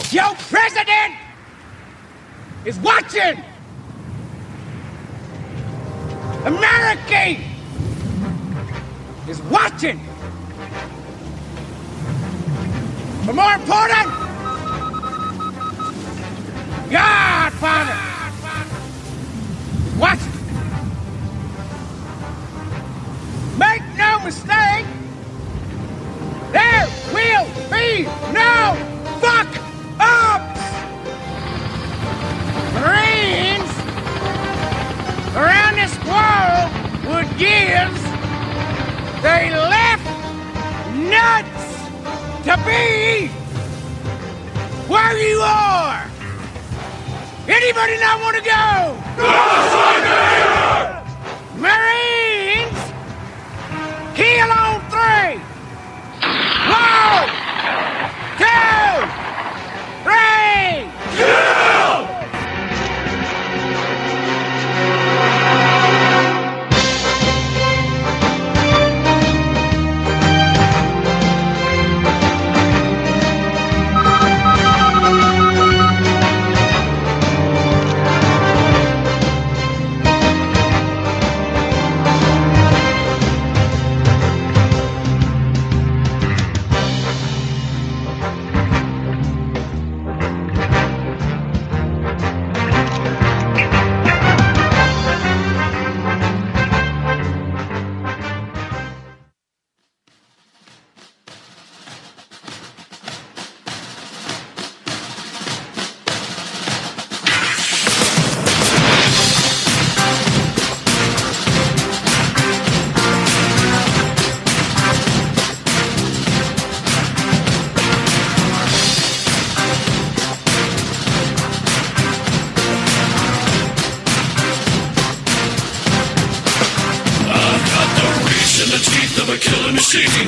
Your president is watching. America is watching. But more important, Godfather is watching. Make no mistake, there will be no fuck-ups. Marines around this world would give they left nuts to be where you are. Anybody not want to go? Marines, kill on 3. 1, 2, 3. Kill!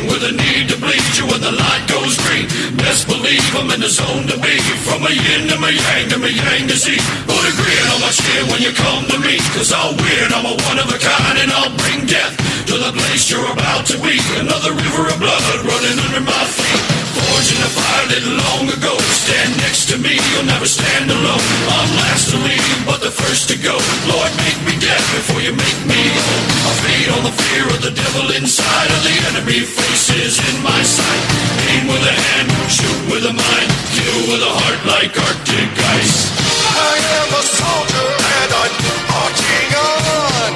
With a need to bleed you when the light goes green. Best believe I'm in the zone to be. From a yin to my yang to my yang to Z. Put a grin on my skin when you come to me. Cause I'll win, I'm a one of a kind. And I'll bring death to the place you're about to be. Another river of blood running under my feet. Forged in a fire lit long ago. Stand next to me, you'll never stand alone. I'm last to leave, but the first to go. Lord, make me dead before you make me whole. I feed on the fear of the devil inside of the enemy faces in my sight. Aim with a hand, shoot with a mind, kill with a heart like Arctic ice. I am a soldier and I'm marching on.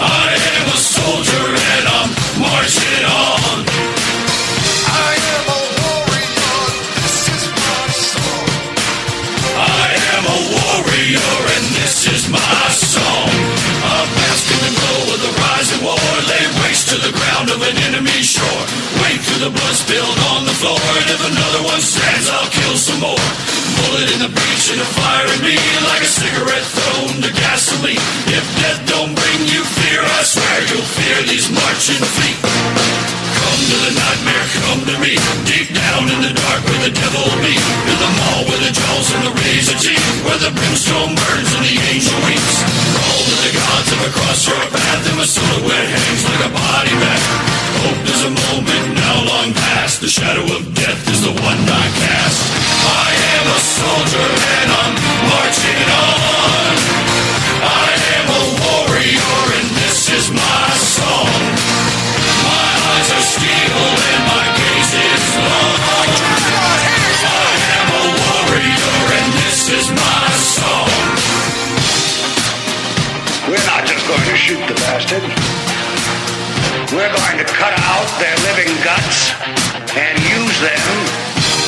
I am a soldier and I'm marching on. I am a warrior, this is my song. I am a warrior and this is my song. I'm basking the glow of the rising war. Lay waste to the ground of an enemy shore. Wait through the blood spilled on the floor. And if another one stands, I'll kill some more. Bullet in the breach and a fire in me. Like a cigarette thrown to gasoline. If death don't bring you fear, I swear you'll fear these marching feet. Come to the nightmare, come to me. Deep down in the dark where the devil be. In the mall with the jaws and the razor teeth. Where the brimstone burns and the angel weeps. Call to the gods if I cross your path. And my silhouette hangs like a body bag. Hope is a moment now long past. The shadow of death is the one I cast. I am a soldier and I'm marching on. I am a warrior and this is my song. My eyes are steel and my gaze is long. I am a warrior and this is my song. We're not just going to shoot the bastard. We're going to cut out their living guts and use them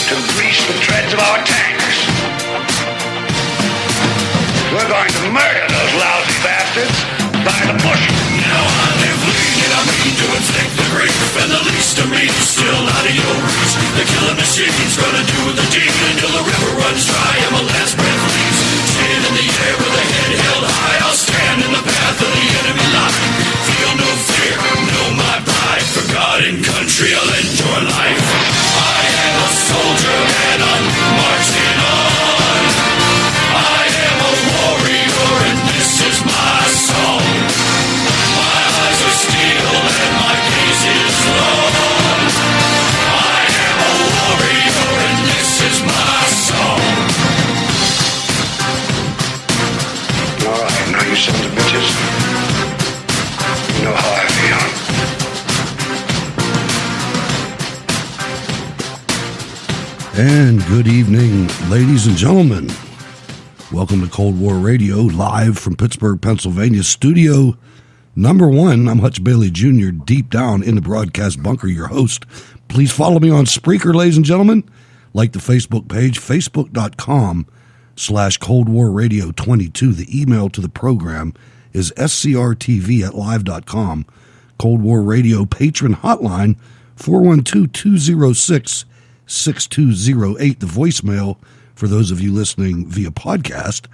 to grease the treads of our tanks. We're going to murder those lousy bastards by the bushel. Now I live lean, I mean to inflict the grief. And the least of me is still out of your reach. The killing machine's gonna do the deed until the river runs dry and my last breath leaves. Chin in the air with a head held high, I'll stand in the path of the enemy line. Feel no fear, know my pride. For God and country I'll end your life. I am a soldier and I'm marching on. I am a warrior and this is my song. My eyes are steel and my gaze is long. I am a warrior and this is my song. And good evening, ladies and gentlemen. Welcome to Cold War Radio, live from Pittsburgh, Pennsylvania, studio number 1. I'm Hutch Bailey Jr., deep down in the broadcast bunker, your host. Please follow me on Spreaker, ladies and gentlemen. Like the Facebook page, facebook.com/Cold War Radio 22. The email to the program is scrtv@live.com. Cold War Radio patron hotline, 412-206-6208. The voicemail for those of you listening via podcast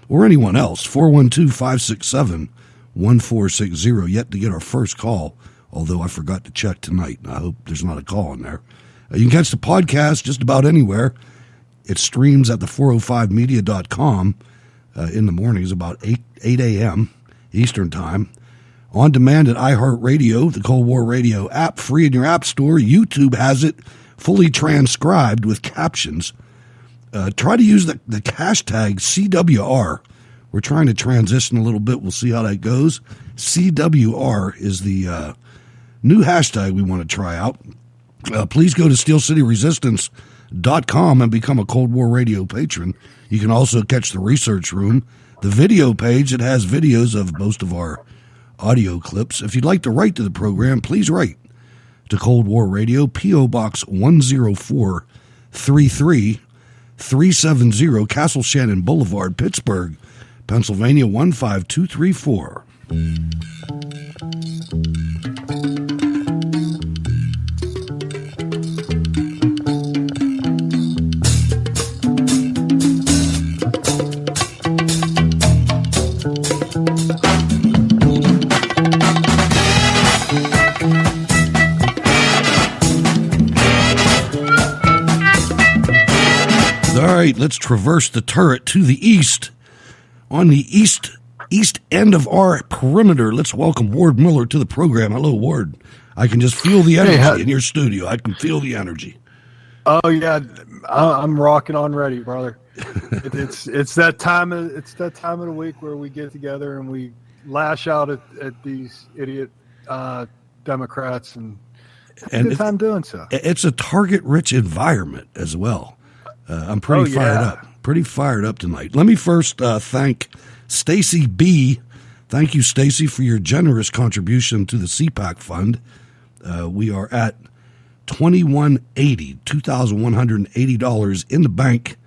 or anyone else, 412-567-1460. Yet to get our first call, although I forgot to check tonight. I hope there's not a call in there. You can catch the podcast just about anywhere. It streams at the405media.com in the mornings about 8 a.m. Eastern Time. On demand at iHeartRadio, the Cold War Radio app, free in your app store. YouTube has it fully transcribed with captions. Try to use the hashtag CWR. We're trying to transition a little bit. We'll see how that goes. CWR is the new hashtag we want to try out. Please go to SteelCityResistance.com and become a Cold War Radio patron. You can also catch the research room, the video page that has videos of most of our audio clips. If you'd like to write to the program, please write to Cold War Radio, P.O. Box 10433, 370 Castle Shannon Boulevard, Pittsburgh, Pennsylvania 15234. All right, let's traverse the turret to the east. On the east end of our perimeter, let's welcome Ward Miller to the program. Hello, Ward. I can just feel the energy in your studio. I can feel the energy. Oh yeah, I'm rocking on ready, brother. It's that time of the week where we get together and we lash out at these idiot Democrats and good time doing so. It's a target-rich environment as well. I'm pretty fired up. Pretty fired up tonight. Let me first thank Stacy B. Thank you, Stacy, for your generous contribution to the CPAC fund. We are at $2,180 in the bank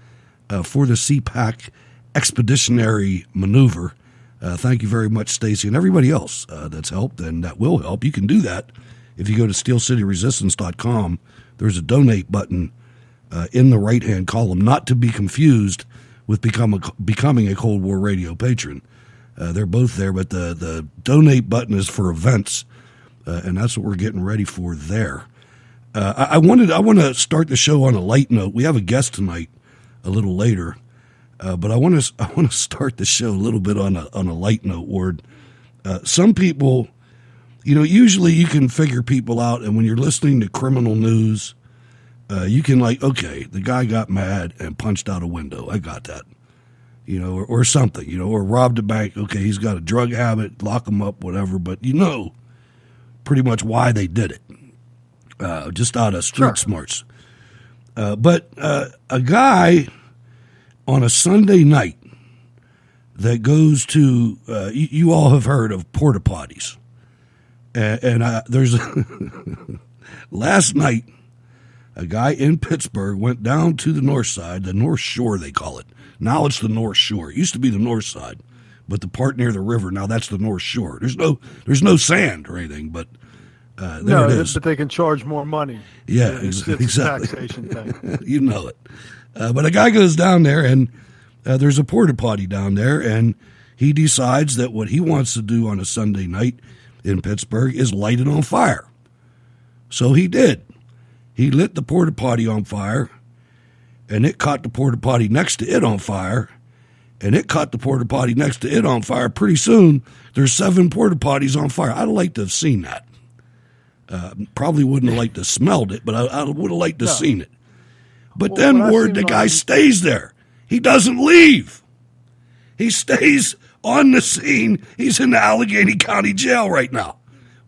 for the CPAC expeditionary maneuver. Thank you very much, Stacy, and everybody else that's helped and that will help. You can do that if you go to SteelCityResistance.com. There's a donate button in the right-hand column, not to be confused with becoming a Cold War Radio patron. They're both there, but the donate button is for events, and that's what we're getting ready for there. I want to start the show on a light note. We have a guest tonight a little later, but I want to start the show a little bit on a light note, Ward. Some people, usually you can figure people out, and when you're listening to criminal news, you can okay, the guy got mad and punched out a window. I got that, or something, or robbed a bank. Okay, he's got a drug habit, lock him up, whatever. But pretty much why they did it, just out of street smarts. But a guy on a Sunday night that goes to, you all have heard of porta potties, and there's last night. A guy in Pittsburgh went down to the north side, the North Shore they call it. Now it's the North Shore. It used to be the north side, but the part near the river, now that's the North Shore. There's no sand or anything, but there it is. But they can charge more money. Yeah, exactly. It's a taxation thing. You know it. But a guy goes down there, and there's a porta potty down there, and he decides that what he wants to do on a Sunday night in Pittsburgh is light it on fire. So he did. He lit the porta potty on fire, and it caught the porta potty next to it on fire, and it caught the porta potty next to it on fire. Pretty soon, there's 7 porta potties on fire. I'd like to have seen that. Probably wouldn't have liked to smelled it, but I would have liked to have seen it. But then, Ward, the guy stays there. He doesn't leave. He stays on the scene. He's in the Allegheny County Jail right now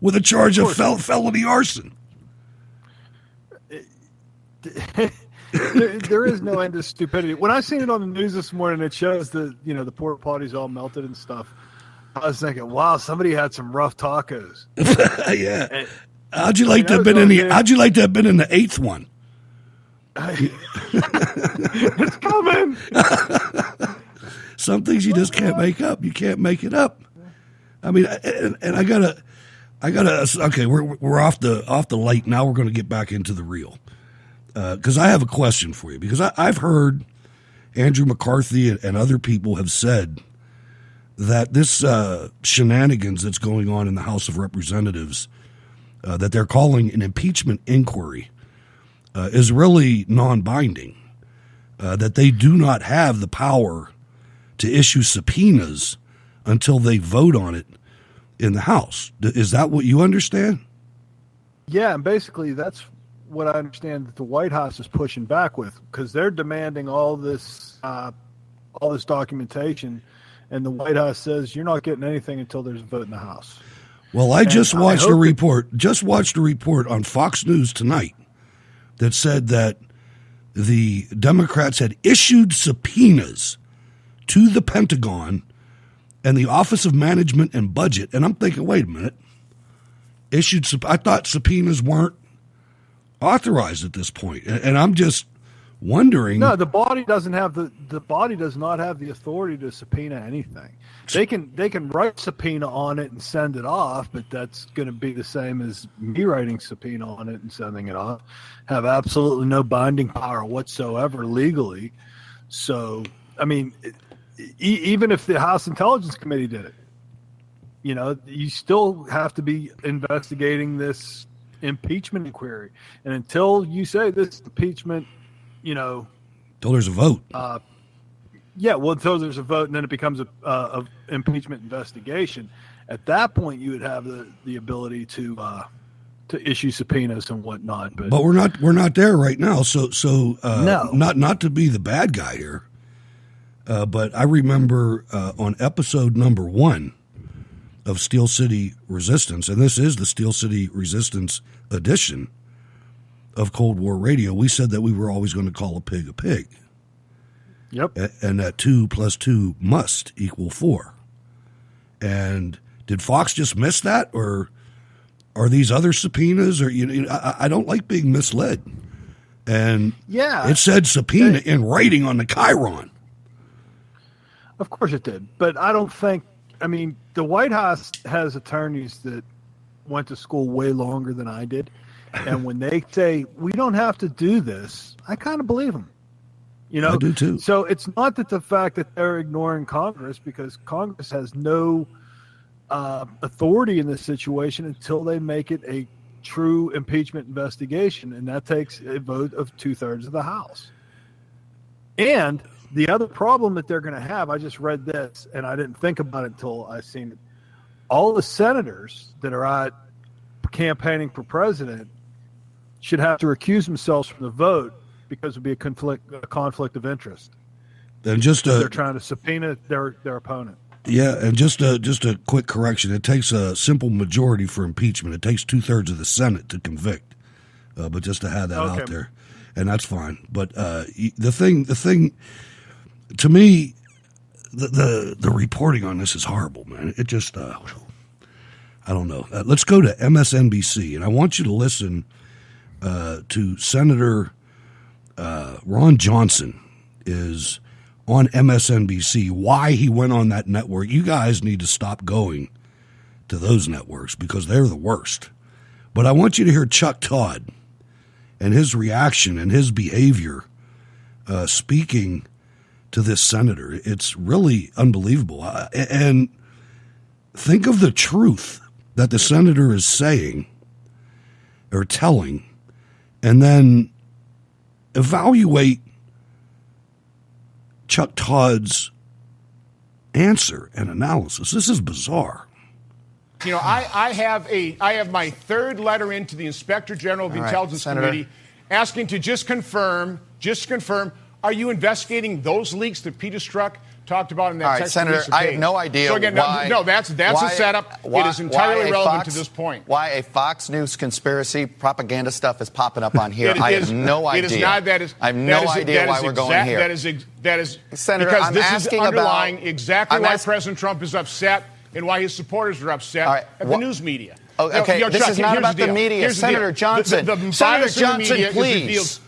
with a charge of felony arson. there is no end to stupidity. When I seen it on the news this morning, it shows the porta potties all melted and stuff. I was thinking, wow, somebody had some rough tacos. Yeah. And, How'd you like to have been in the? How'd you like to have been in the 8th one? It's coming. Some things you just can't make up. You can't make it up. I mean, and I gotta. Okay, we're off the light now. We're going to get back into the real, because I have a question for you. Because I've heard Andrew McCarthy and other people have said that this shenanigans that's going on in the House of Representatives, that they're calling an impeachment inquiry, is really non-binding. That they do not have the power to issue subpoenas until they vote on it in the House. Is that what you understand? Yeah, and basically that's what I understand that the White House is pushing back with, because they're demanding all this documentation, and the White House says you're not getting anything until there's a vote in the House. Well, I just watched a report. Just watched a report on Fox News tonight that said that the Democrats had issued subpoenas to the Pentagon and the Office of Management and Budget. And I'm thinking, wait a minute. I thought subpoenas weren't authorized at this point. And I'm just wondering. No, the body does not have the authority to subpoena anything. They can write subpoena on it and send it off, but that's going to be the same as me writing subpoena on it and sending it off. Have absolutely no binding power whatsoever legally. So, I mean, even if the House Intelligence Committee did it, you still have to be investigating this impeachment inquiry. And until you say this impeachment, until there's a vote. Until there's a vote, and then it becomes a impeachment investigation. At that point, you would have the ability to issue subpoenas and whatnot. But we're not there right now. So no. not to be the bad guy here, but I remember on episode number 1 of Steel City Resistance, and this is the Steel City Resistance edition of Cold War Radio, we said that we were always going to call a pig a pig. Yep. And that 2 + 2 must equal 4. And did Fox just miss that, or are these other subpoenas? Or I don't like being misled. And it said subpoena in writing on the Chiron. Of course it did, but I don't think. I mean, the White House has attorneys that went to school way longer than I did, and when they say we don't have to do this, I kind of believe them. I do too. So it's not that the fact that they're ignoring Congress, because Congress has no authority in this situation until they make it a true impeachment investigation, and that takes a vote of 2/3 of the House. And the other problem that they're going to have, I just read this, and I didn't think about it until I seen it. All the senators that are out campaigning for president should have to recuse themselves from the vote, because it would be a conflict of interest. And they're trying to subpoena their opponent. Yeah, and just a quick correction. It takes a simple majority for impeachment. It takes 2/3 of the Senate to convict. But just to have that out there, and that's fine. But the thing, to me, the reporting on this is horrible, man. It just, I don't know. Let's go to MSNBC, and I want you to listen to Senator Ron Johnson is on MSNBC, why he went on that network. You guys need to stop going to those networks because they're the worst. But I want you to hear Chuck Todd and his reaction and his behavior speaking to this senator. It's really unbelievable. And think of the truth that the senator is saying or telling, and then evaluate Chuck Todd's answer and analysis. This is bizarre. I have my 3rd letter into the Inspector General of the Intelligence Committee asking to just confirm, are you investigating those leaks that Peter Strzok talked about in that All right, text. Senator, I have no idea So again, why. no, that's a setup. It is entirely irrelevant to this point. Why a Fox News conspiracy propaganda stuff is popping up on here? I have no idea. It is not. I have no idea why we're going here. That is Senator, because I'm this asking is underlying about, exactly why President Trump is upset and why his supporters are upset at the news media. Oh, okay, Chuck, this is not about the media. Here's Senator Johnson, Senator Johnson, please.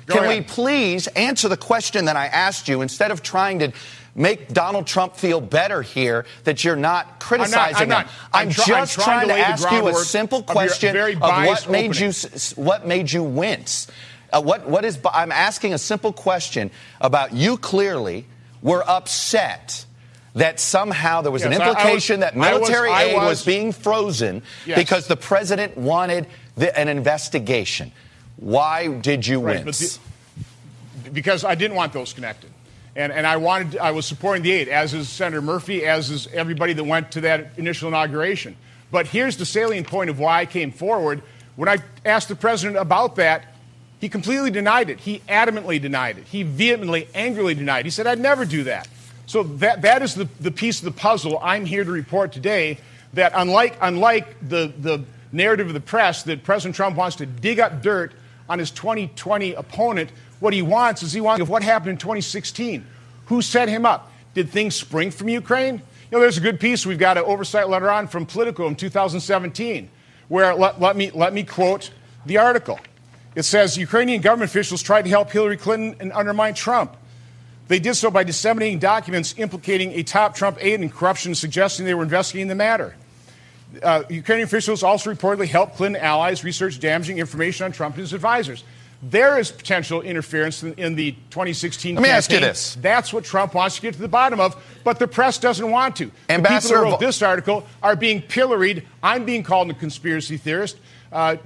Can we please answer the question that I asked you instead of trying to make Donald Trump feel better here that you're not criticizing him? I'm just trying to ask you a simple question of what made you wince. I'm asking a simple question about you clearly were upset that somehow there was an implication that military aid was being frozen because the president wanted an investigation. Why did you wince? Because I didn't want those connected. And I was supporting the aid, as is Senator Murphy, as is everybody that went to that initial inauguration. But here's the salient point of why I came forward. When I asked the president about that, he completely denied it. He adamantly denied it. He vehemently, angrily denied it. He said, I'd never do that. So that is the piece of the puzzle I'm here to report today, that unlike the narrative of the press that President Trump wants to dig up dirt on his 2020 opponent, what he wants is what happened in 2016. Who set him up? Did things spring from Ukraine? There's a good piece we've got an oversight letter on from Politico in 2017, where let me quote the article. It says, Ukrainian government officials tried to help Hillary Clinton and undermine Trump. They did so by disseminating documents implicating a top Trump aide in corruption, suggesting they were investigating the matter. Ukrainian officials also reportedly helped Clinton allies research damaging information on Trump and his advisors. There is potential interference in the 2016 Let me campaign. ask you this. That's what Trump wants to get to the bottom of, but the press doesn't want to. Ambassador, the people who wrote this article are being pilloried. I'm being called a conspiracy theorist.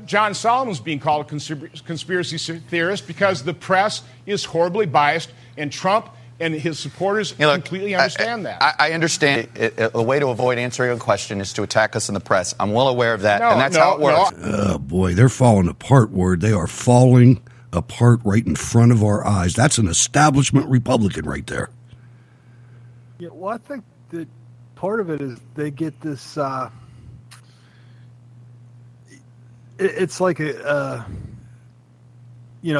John Solomon's being called a conspiracy theorist because the press is horribly biased, and Trump and his supporters completely understand that. I understand. A way to avoid answering a question is to attack us in the press. I'm well aware of that, and that's how it works. Oh, boy, they're falling apart, Ward. They are falling apart right in front of our eyes. That's an establishment Republican right there. Yeah, well, I think that part of it is they get this it's like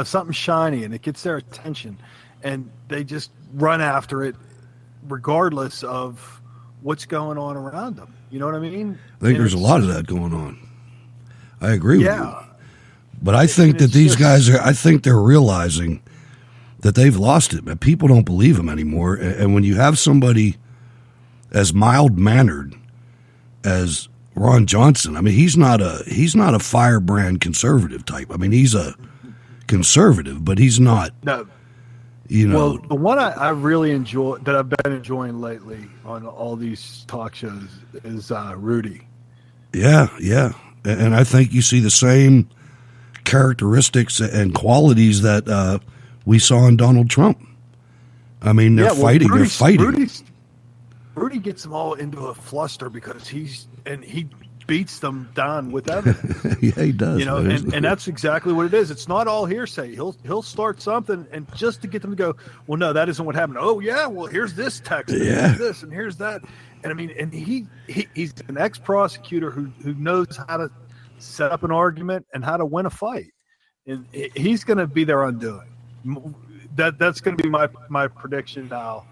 something shiny, and it gets their attention, and they just run after it regardless of what's going on around them. You know what I mean? I think there's a lot of that going on. I agree with you. But I think that these guys I think they're realizing that they've lost it. People don't believe them anymore. And when you have somebody as mild-mannered as Ron Johnson, I mean, he's not a firebrand conservative type. I mean, he's a conservative, but he's not. No. Well, the one I really enjoy, that I've been enjoying lately on all these talk shows, is Rudy. Yeah. And I think you see the same characteristics and qualities that we saw in Donald Trump. I mean, they're fighting. Rudy gets them all into a fluster because he beats them down with evidence. Yeah, he does. And that's exactly what it is. It's not all hearsay. He'll start something, and just to get them to go, well, no, that isn't what happened. Oh yeah, well, here's this text, and here's this, and here's that. And I mean, and he's an ex-prosecutor who knows how to set up an argument and how to win a fight, and he's going to be their undoing. That's going to be my prediction now.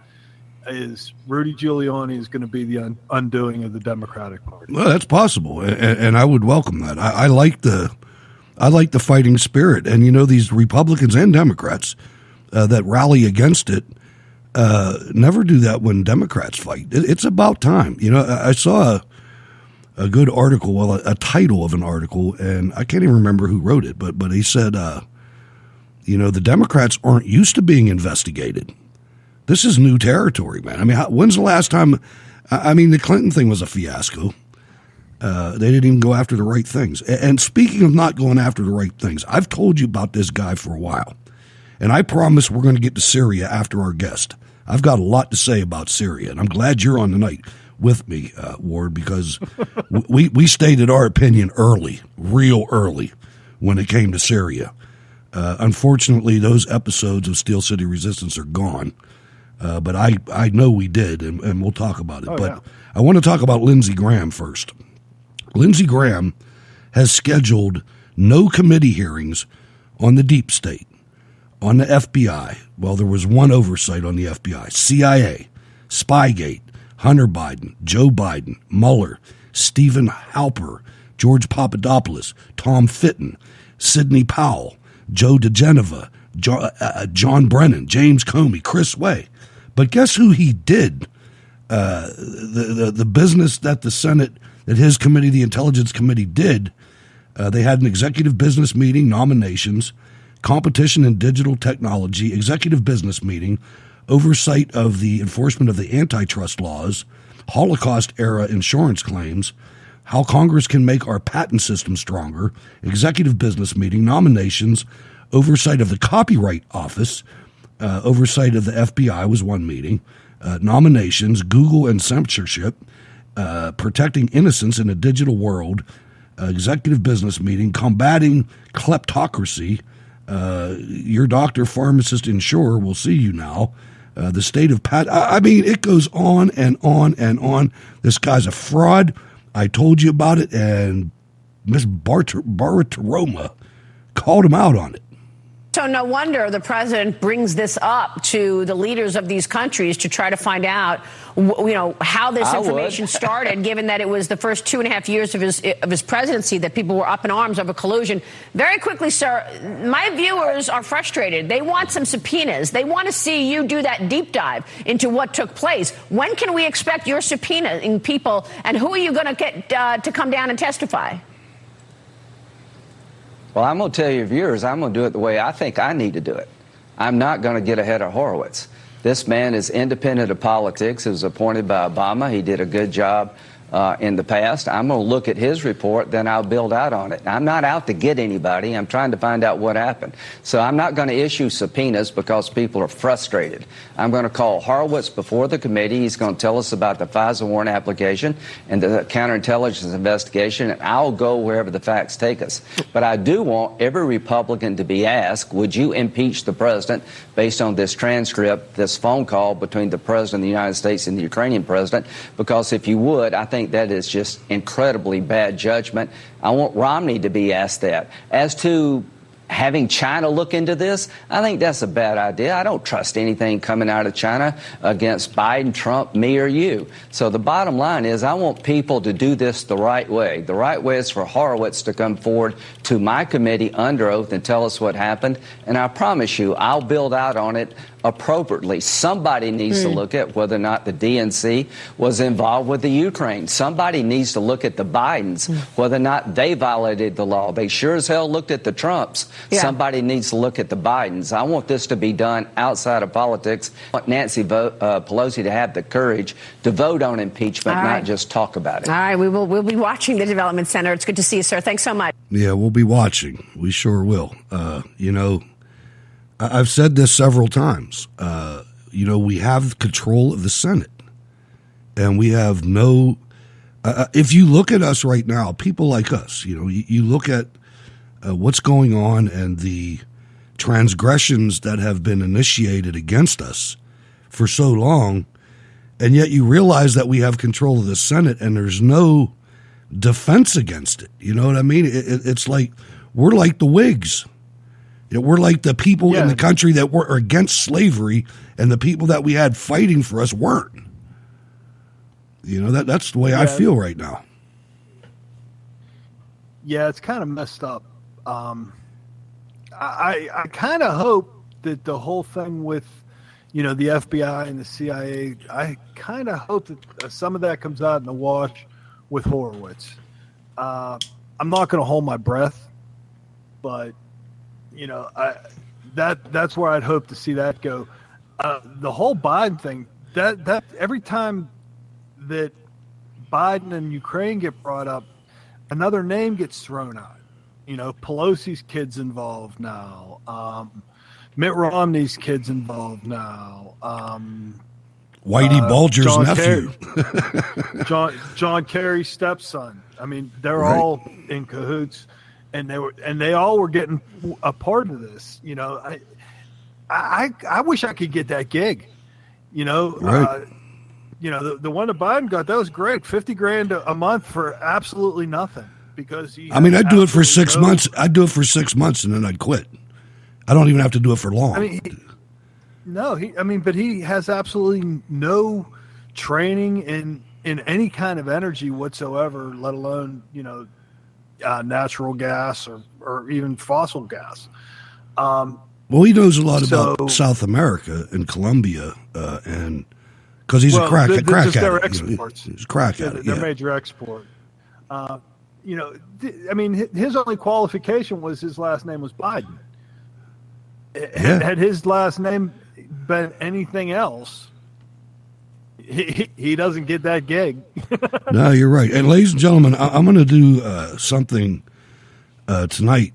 Is Rudy Giuliani is going to be the undoing of the Democratic Party? Well, that's possible, and I would welcome that. I like the fighting spirit, and these Republicans and Democrats that rally against it never do that when Democrats fight. It's about time. I saw a good article, well, a title of an article, and I can't even remember who wrote it, but he said, the Democrats aren't used to being investigated. This is new territory, man. I mean, when's the last time? I mean, the Clinton thing was a fiasco. They didn't even go after the right things. And speaking of not going after the right things, I've told you about this guy for a while. And I promise we're going to get to Syria after our guest. I've got a lot to say about Syria, and I'm glad you're on tonight with me, Ward, because we stated our opinion early, real early, when it came to Syria. Unfortunately, those episodes of Steel City Resistance are gone. but I know we did, and we'll talk about it. Oh, but yeah. I want to talk about Lindsey Graham first. Lindsey Graham has scheduled no committee hearings on the deep state, on the FBI. Well, there was one oversight on the FBI, CIA, Spygate, Hunter Biden, Joe Biden, Mueller, Stephen Halper, George Papadopoulos, Tom Fitton, Sidney Powell, Joe DeGeneva, John Brennan, James Comey, Chris Way. But guess who he did? The business that the Senate, that his committee, the Intelligence Committee, did. They had an executive business meeting, nominations, competition in digital technology, executive business meeting, oversight of the enforcement of the antitrust laws, Holocaust-era insurance claims, how Congress can make our patent system stronger, executive business meeting, nominations, oversight of the Copyright Office, oversight of the FBI was one meeting, nominations, Google and censorship, protecting innocence in a digital world, executive business meeting, combating kleptocracy, your doctor, pharmacist, insurer will see you now, the state of I mean, it goes on and on and on. This guy's a fraud. I told you about it, and Ms. Bartiromo called him out on it. So no wonder the president brings this up to the leaders of these countries to try to find out, how this information started, given that it was the first 2.5 years of his presidency that people were up in arms over collusion. Very quickly, sir, my viewers are frustrated. They want some subpoenas. They want to see you do that deep dive into what took place. When can we expect your subpoenaing people, and who are you going to get to come down and testify? Well, I'm going to tell your viewers, I'm going to do it the way I think I need to do it. I'm not going to get ahead of Horowitz. This man is independent of politics. He was appointed by Obama. He did a good job in the past. I'm going to look at his report, then I'll build out on it. I'm not out to get anybody. I'm trying to find out what happened. So I'm not going to issue subpoenas because people are frustrated. I'm going to call Horowitz before the committee. He's going to tell us about the FISA warrant application and the counterintelligence investigation, and I'll go wherever the facts take us. But I do want every Republican to be asked, would you impeach the president based on this transcript, this phone call between the president of the United States and the Ukrainian president? Because if you would, I think that is just incredibly bad judgment. I want Romney to be asked that. As to having China look into this, I think that's a bad idea. I don't trust anything coming out of China against Biden, Trump, me, or you. So the bottom line is I want people to do this the right way. The right way is for Horowitz to come forward to my committee under oath and tell us what happened. And I promise you, I'll build out on it appropriately. Somebody needs to look at whether or not the DNC was involved with the Ukraine. Somebody needs to look at the Bidens, whether or not they violated the law. They sure as hell looked at the Trumps. Yeah. Somebody needs to look at the Bidens. I want this to be done outside of politics. I want Nancy Pelosi to have the courage to vote on impeachment, not just talk about it. All right, we'll be watching the Development Center. It's good to see you, sir. Thanks so much. Yeah, we'll be watching. We sure will. I've said this several times. We have control of the Senate, and we have no. If you look at us right now, people like us, you look at what's going on and the transgressions that have been initiated against us for so long, and yet you realize that we have control of the Senate, and there's no defense against it. You know what I mean? It's like we're like the Whigs. We're like the people in the country that were against slavery, and the people that we had fighting for us weren't. That's the way I feel right now. Yeah, it's kind of messed up. I kind of hope that the whole thing with, the FBI and the CIA, I kind of hope that some of that comes out in the wash with Horowitz. I'm not going to hold my breath, but that's where I'd hope to see that go. The whole Biden thing, that every time that Biden and Ukraine get brought up, another name gets thrown out. Pelosi's kid's involved now. Mitt Romney's kid's involved now. Whitey Bulger's nephew. John Kerry's stepson. I mean, they're all in cahoots. And they all were getting a part of this. I wish I could get that gig. Right. The one that Biden got, that was great. $50,000 a month for absolutely nothing because I'd do it for 6 months. I'd do it for 6 months and then I'd quit. I don't even have to do it for long. But he has absolutely no training in any kind of energy whatsoever, let alone, natural gas or even fossil gas. Well, he knows a lot about South America and Colombia, and because he's a crack addict. Their exports. He's a crack addict. Their major export. His only qualification was his last name was Biden. Had his last name been anything else, he doesn't get that gig. No, you're right. And ladies and gentlemen, I'm going to do something tonight.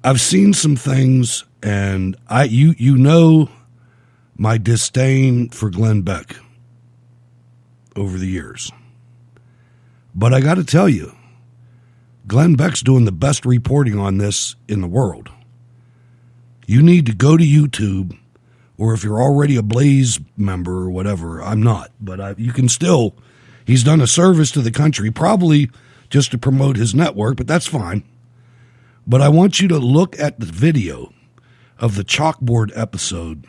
I've seen some things, and you know my disdain for Glenn Beck over the years. But I got to tell you, Glenn Beck's doing the best reporting on this in the world. You need to go to YouTube, or if you're already a Blaze member or whatever, I'm not, but you can still, he's done a service to the country, probably just to promote his network, but that's fine. But I want you to look at the video of the chalkboard episode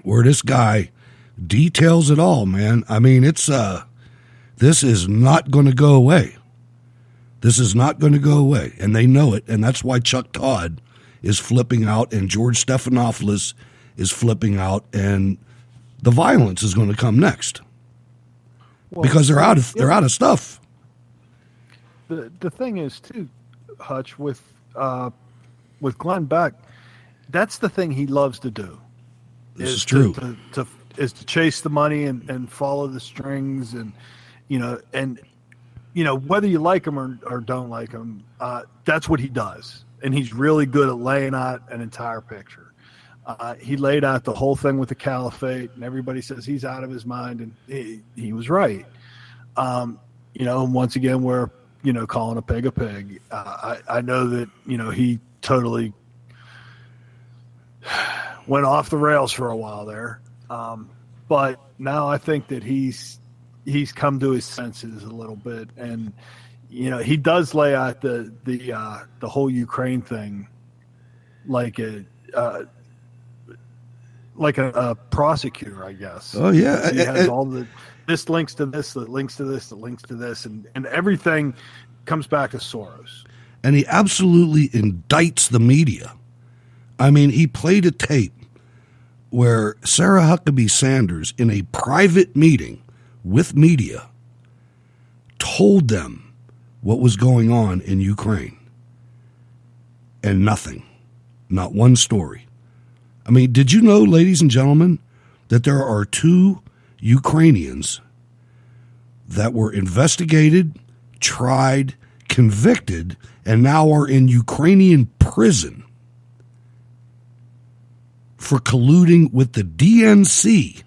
where this guy details it all, man. I mean, this is not going to go away. This is not going to go away, and they know it, and that's why Chuck Todd is flipping out and George Stephanopoulos is flipping out, and the violence is going to come next because they're out of stuff. The thing is, too, Hutch, with Glenn Beck, that's the thing he loves to do. This is true. To chase the money and follow the strings, and whether you like him or don't like him, that's what he does. And he's really good at laying out an entire picture. He laid out the whole thing with the caliphate, and everybody says he's out of his mind, and he was right. And once again, we're calling a pig a pig. I know that he totally went off the rails for a while there, but now I think that he's come to his senses a little bit, and he does lay out the whole Ukraine thing like a prosecutor, I guess. Oh yeah, he has all the this links to this, that links to this, that links to this, and everything comes back to Soros. And he absolutely indicts the media. I mean, he played a tape where Sarah Huckabee Sanders, in a private meeting with media, told them what was going on in Ukraine. And nothing. Not one story. I mean, did you know, ladies and gentlemen, that there are 2 Ukrainians that were investigated, tried, convicted, and now are in Ukrainian prison for colluding with the DNC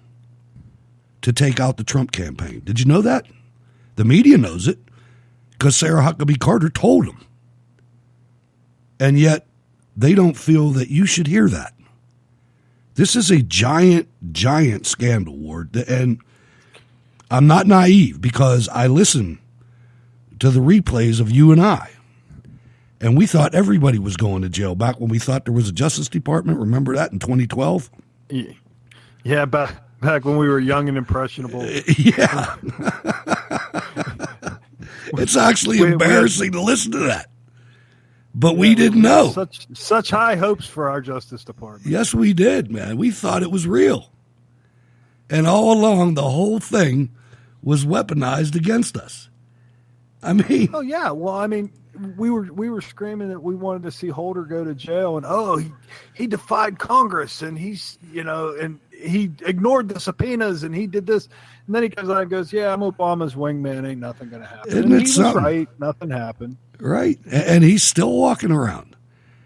to take out the Trump campaign? Did you know that? The media knows it because Sarah Huckabee Carter told them. And yet they don't feel that you should hear that. This is a giant, giant scandal, Ward. And I'm not naive because I listen to the replays of you and I. And we thought everybody was going to jail back when we thought there was a Justice Department. Remember that in 2012? Yeah, back when we were young and impressionable. Yeah. It's actually embarrassing to listen to that. But we didn't know. Such high hopes for our Justice Department. Yes, we did, man. We thought it was real. And all along, the whole thing was weaponized against us. I mean... Oh, yeah. Well, I mean, we were screaming that we wanted to see Holder go to jail, and, he defied Congress, and he's, and he ignored the subpoenas, and he did this. And then he comes out and goes, yeah, I'm Obama's wingman. Ain't nothing going to happen. Isn't it something? Was right. Nothing happened. Right. And he's still walking around.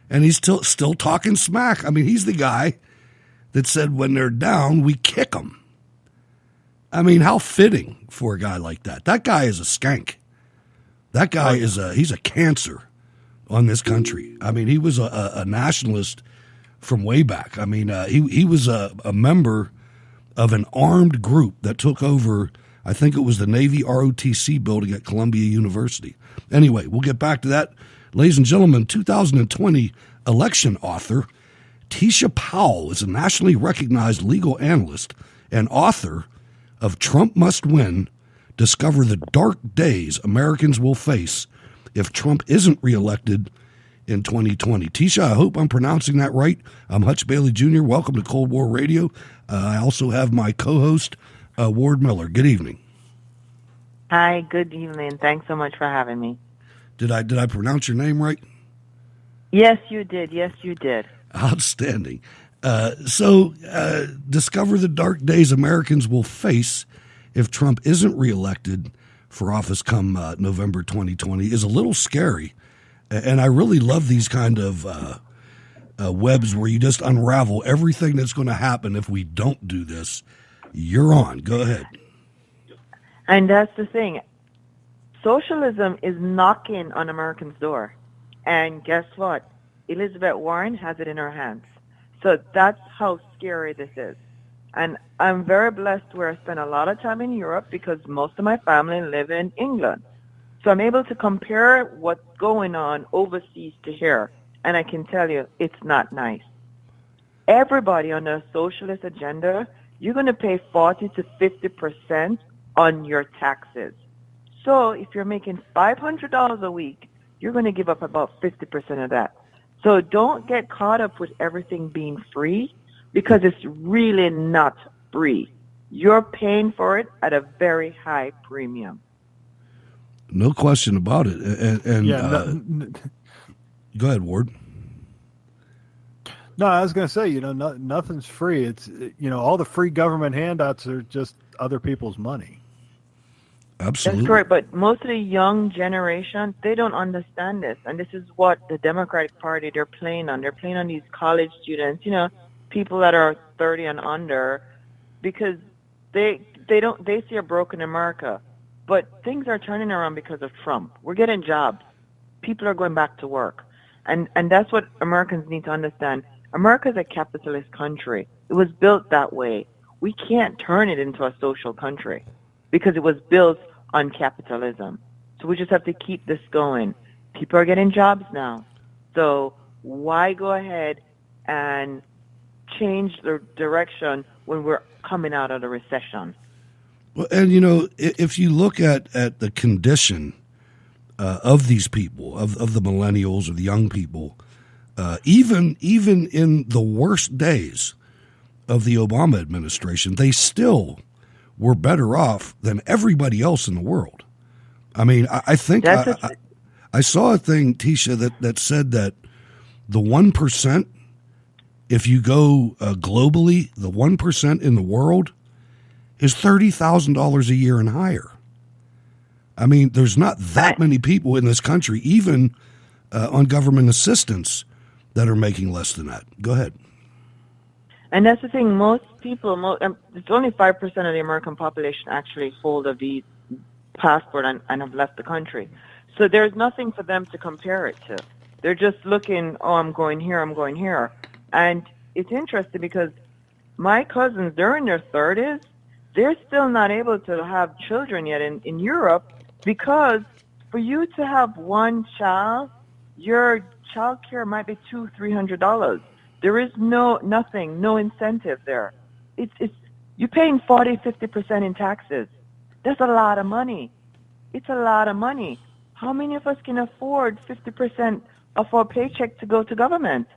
And he's still talking smack. I mean, he's the guy that said when they're down, we kick them. I mean, how fitting for a guy like that. That guy is a skank. That guy he's a cancer on this country. I mean, he was a nationalist from way back. I mean, he was a member of an armed group that took over, I think it was the Navy ROTC building at Columbia University. Anyway, we'll get back to that. Ladies and gentlemen, 2020 election author Teisha Powell is a nationally recognized legal analyst and author of Trump Must Win, Discover the Dark Days Americans Will Face if Trump isn't reelected in 2020. Teisha, I hope I'm pronouncing that right. I'm Hutch Bailey Jr. Welcome to Cold War Radio. I also have my co-host, Ward Miller. Good evening. Hi, good evening. Thanks so much for having me. Did I pronounce your name right? Yes, you did. Yes, you did. Outstanding. So, discover the dark days Americans will face if Trump isn't reelected for office come November 2020 is a little scary. And I really love these kind of webs where you just unravel everything that's going to happen if we don't do this. You're on. Go ahead. And that's the thing. Socialism is knocking on Americans' door. And guess what? Elizabeth Warren has it in her hands. So that's how scary this is. And I'm very blessed where I spend a lot of time in Europe because most of my family live in England. So I'm able to compare what's going on overseas to here. And I can tell you, it's not nice. Everybody on the socialist agenda, you're going to pay 40 to 50% on your taxes. So if you're making $500 a week, you're going to give up about 50% of that. So don't get caught up with everything being free because it's really not free. You're paying for it at a very high premium. No question about it. And go ahead, Ward. No, I was going to say, nothing's free. It's, all the free government handouts are just other people's money. Absolutely. That's correct, but most of the young generation, they don't understand this. And this is what the Democratic Party, they're playing on. They're playing on these college students, people that are 30 and under, because they see a broken America. But things are turning around because of Trump. We're getting jobs. People are going back to work. And that's what Americans need to understand. America is a capitalist country. It was built that way. We can't turn it into a social country because it was built on capitalism. So we just have to keep this going. People are getting jobs now. So why go ahead and change the direction when we're coming out of the recession? Well, and if you look at the condition of these people, of the millennials or the young people, even in the worst days of the Obama administration, they still were better off than everybody else in the world. I mean, I think I saw a thing, Teisha, that said that the 1%, if you go globally, the 1% in the world is $30,000 a year and higher. I mean, there's not that many people in this country, even on government assistance, that are making less than that. Go ahead. And that's the thing. Most people, it's only 5% of the American population actually hold a V passport and have left the country. So there's nothing for them to compare it to. They're just looking, I'm going here, I'm going here. And it's interesting because my cousins, they're in their 30s. They're still not able to have children yet in Europe because for you to have one child, your child care might be $200-300. There is no incentive there. You're paying 40-50% in taxes. That's a lot of money. It's a lot of money. How many of us can afford 50% of our paycheck to go to government?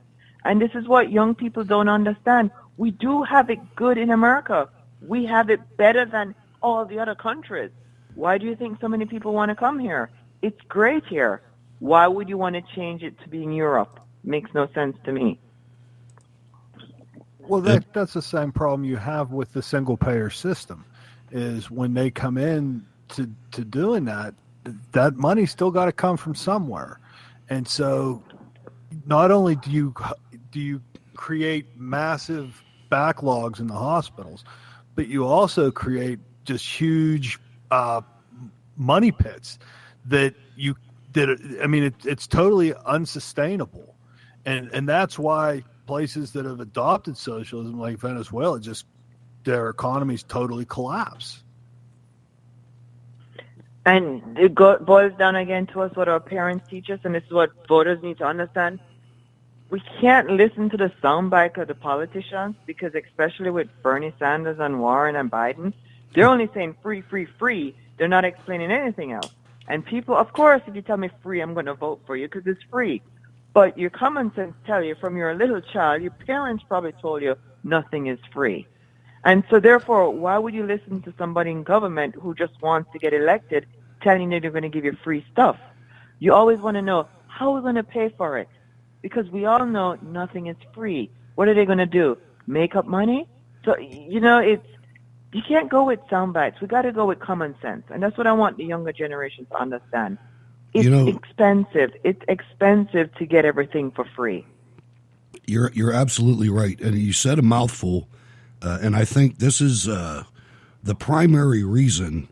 And this is what young people don't understand. We do have it good in America. We have it better than all the other countries. Why do you think so many people want to come here? It's great here. Why would you want to change it to being Europe? Makes no sense to me. Well, that's the same problem you have with the single-payer system, is when they come in to doing that money still got to come from somewhere. And so not only do you create massive backlogs in the hospitals, but you also create just huge money pits it's totally unsustainable. And that's why places that have adopted socialism, like Venezuela, just their economies totally collapse. And it boils down again to us what our parents teach us, and this is what voters need to understand. We can't listen to the soundbite of the politicians, because especially with Bernie Sanders and Warren and Biden, they're only saying free, free, free. They're not explaining anything else. And people, of course, if you tell me free, I'm going to vote for you because it's free. But your common sense tell you from your little child, your parents probably told you nothing is free. And so therefore, why would you listen to somebody in government who just wants to get elected telling you they're going to give you free stuff? You always want to know, how are we going to pay for it? Because we all know nothing is free. What are they going to do? Make up money? So, you can't go with sound bites. We got to go with common sense. And that's what I want the younger generation to understand. It's expensive. It's expensive to get everything for free. You're absolutely right. And you said a mouthful. And I think this is the primary reason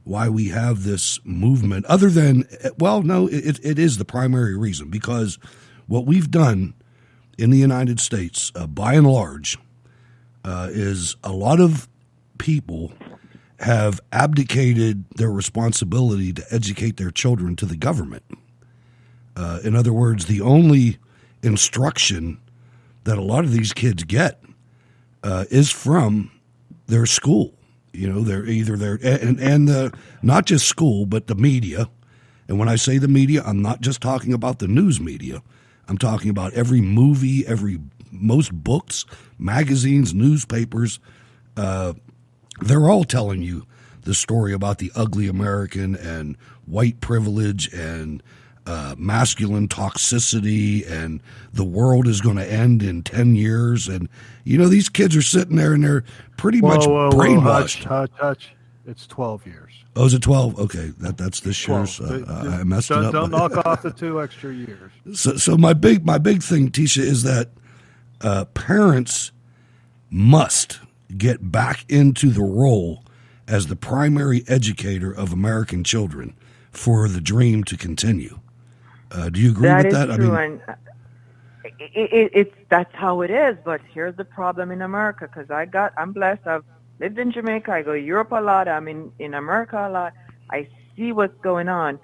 why we have this movement, other than, well, no, it is the primary reason, because what we've done in the United States, by and large, is a lot of people have abdicated their responsibility to educate their children to the government. In other words, the only instruction that a lot of these kids get is from their school. They're either there, and not just school, but the media. And when I say the media, I'm not just talking about the news media. I'm talking about every movie, most books, magazines, newspapers. They're all telling you the story about the ugly American and white privilege and masculine toxicity, and the world is going to end in 10 years. And, these kids are sitting there and they're pretty much brainwashed. Hutch. It's 12 years. Oh, is it 12? Okay, that's this year's. I messed it up. Don't knock off the 2 extra years. So my big thing, Teisha, is that parents must get back into the role as the primary educator of American children for the dream to continue. Do you agree with that? That is true, and that's how it is. But here's the problem in America, because I'm blessed. I've lived in Jamaica. I go to Europe a lot. I'm in America a lot. I see what's going on.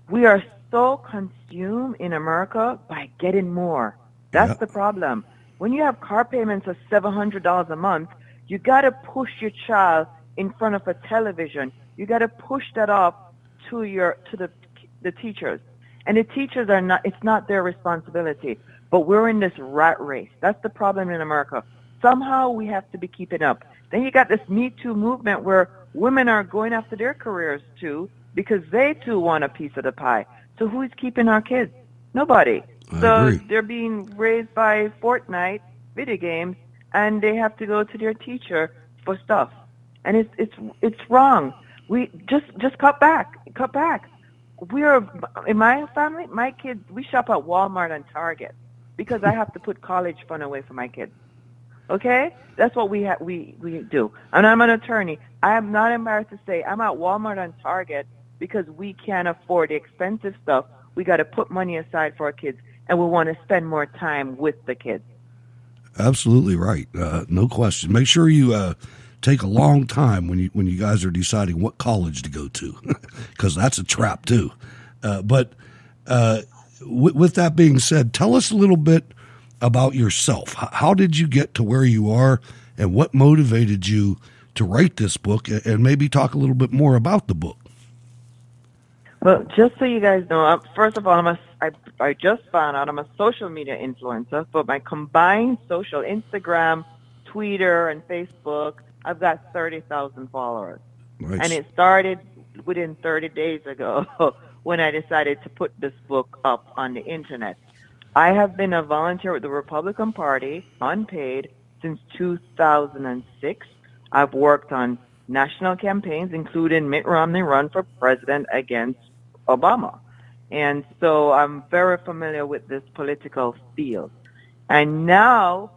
We are so consumed in America by getting more. That's the problem. When you have car payments of $700 a month, you got to push your child in front of a television. You got to push that off to the teachers. And the teachers it's not their responsibility. But we're in this rat race. That's the problem in America. Somehow we have to be keeping up. Then you got this Me Too movement where women are going after their careers too, because they too want a piece of the pie. So who's keeping our kids? Nobody. So they're being raised by Fortnite, video games, and they have to go to their teacher for stuff. And it's wrong. We just cut back. We are, in my family, my kids, we shop at Walmart and Target because I have to put college fund away for my kids. Okay? That's what we do. And I'm an attorney. I am not embarrassed to say I'm at Walmart and Target because we can't afford the expensive stuff. We got to put money aside for our kids, and we want to spend more time with the kids. Absolutely right. No question. Make sure you take a long time when you guys are deciding what college to go to, because that's a trap too. But with that being said, tell us a little bit about yourself. How did you get to where you are, and what motivated you to write this book, and maybe talk a little bit more about the book? Well, just so you guys know, first of all, I just found out I'm a social media influencer, but my combined social, Instagram, Twitter, and Facebook, I've got 30,000 followers. Nice. And it started within 30 days ago when I decided to put this book up on the internet. I have been a volunteer with the Republican Party, unpaid, since 2006. I've worked on national campaigns, including Mitt Romney run for president against Obama. And so I'm very familiar with this political field. And now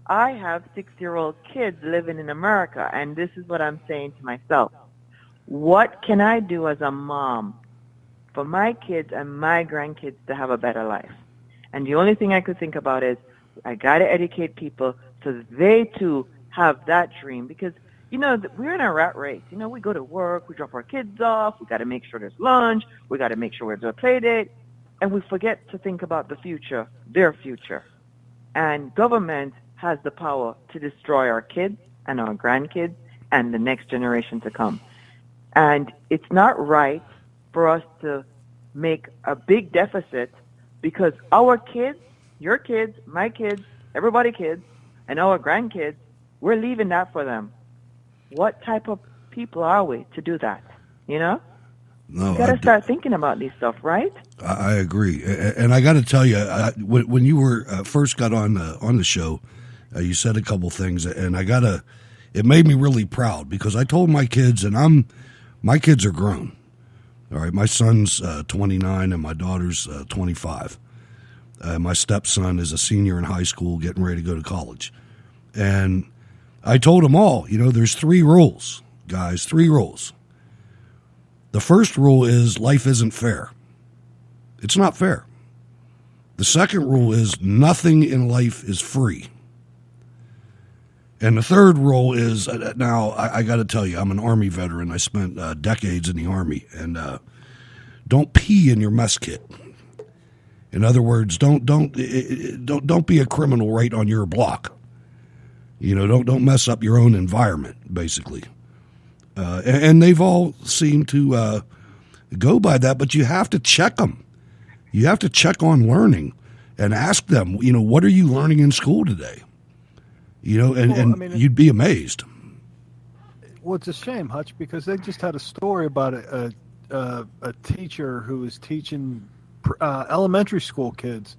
I have 6-year-old kids living in America, and this is what I'm saying to myself. What can I do as a mom for my kids and my grandkids to have a better life? And the only thing I could think about is, I got to educate people so that they too have that dream, because we're in a rat race. We go to work, we drop our kids off, we got to make sure there's lunch, we got to make sure there's a play date, and we forget to think about the future, their future. And government has the power to destroy our kids and our grandkids and the next generation to come. And it's not right for us to make a big deficit because our kids, your kids, my kids, everybody's kids, and our grandkids, we're leaving that for them. What type of people are we to do that? No, you got to start thinking about these stuff, right? I agree, and I got to tell you, when you were first got on the show, you said a couple things, and it made me really proud because I told my kids, and my kids are grown. All right, my son's 29 and my daughter's 25. My stepson is a senior in high school, getting ready to go to college, and I told them all, there's 3 rules, guys, 3 rules. The first rule is life isn't fair. It's not fair. The second rule is nothing in life is free. And the third rule is, now I got to tell you, I'm an Army veteran. I spent decades in the Army, and don't pee in your mess kit. In other words, don't be a criminal right on your block. Don't mess up your own environment, basically. And they've all seemed to go by that, but you have to check them. You have to check on learning and ask them, what are you learning in school today? You'd be amazed. Well, it's a shame, Hutch, because they just had a story about a teacher who was teaching elementary school kids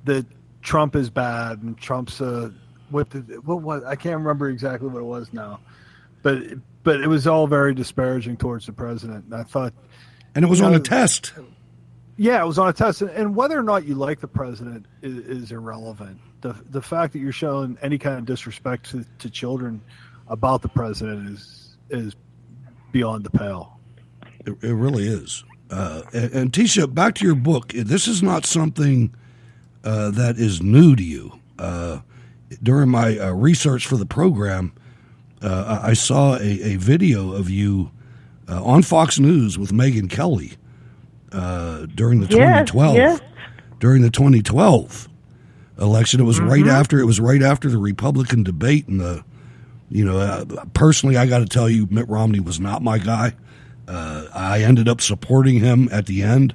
that Trump is bad and Trump's I can't remember exactly what it was now, but it was all very disparaging towards the president. And I thought, and it was on a test. Yeah, it was on a test, and whether or not you like the president is irrelevant. The fact that you're showing any kind of disrespect to children about the president is beyond the pale. It really is. And Teisha, back to your book. This is not something that is new to you. During my research for the program, I saw a video of you on Fox News with Megyn Kelly during the 2012 election. It was right after the Republican debate, and personally, I got to tell you, Mitt Romney was not my guy. I ended up supporting him at the end.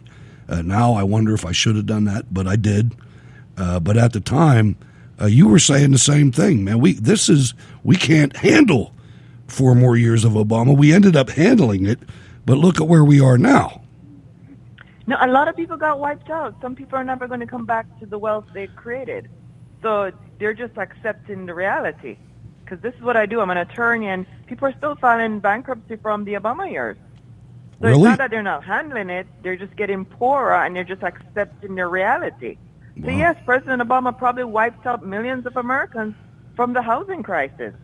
Now I wonder if I should have done that, but I did. But at the time, you were saying the same thing, man. We can't handle 4 more years of Obama. We ended up handling it, but look at where we are now. No, a lot of people got wiped out. Some people are never going to come back to the wealth they created. So they're just accepting the reality. Because this is what I do. I'm an attorney, and people are still filing bankruptcy from the Obama years. So Really? It's not that they're not handling it. They're just getting poorer, and they're just accepting their reality. Wow. So yes, President Obama probably wiped out millions of Americans from the housing crisis.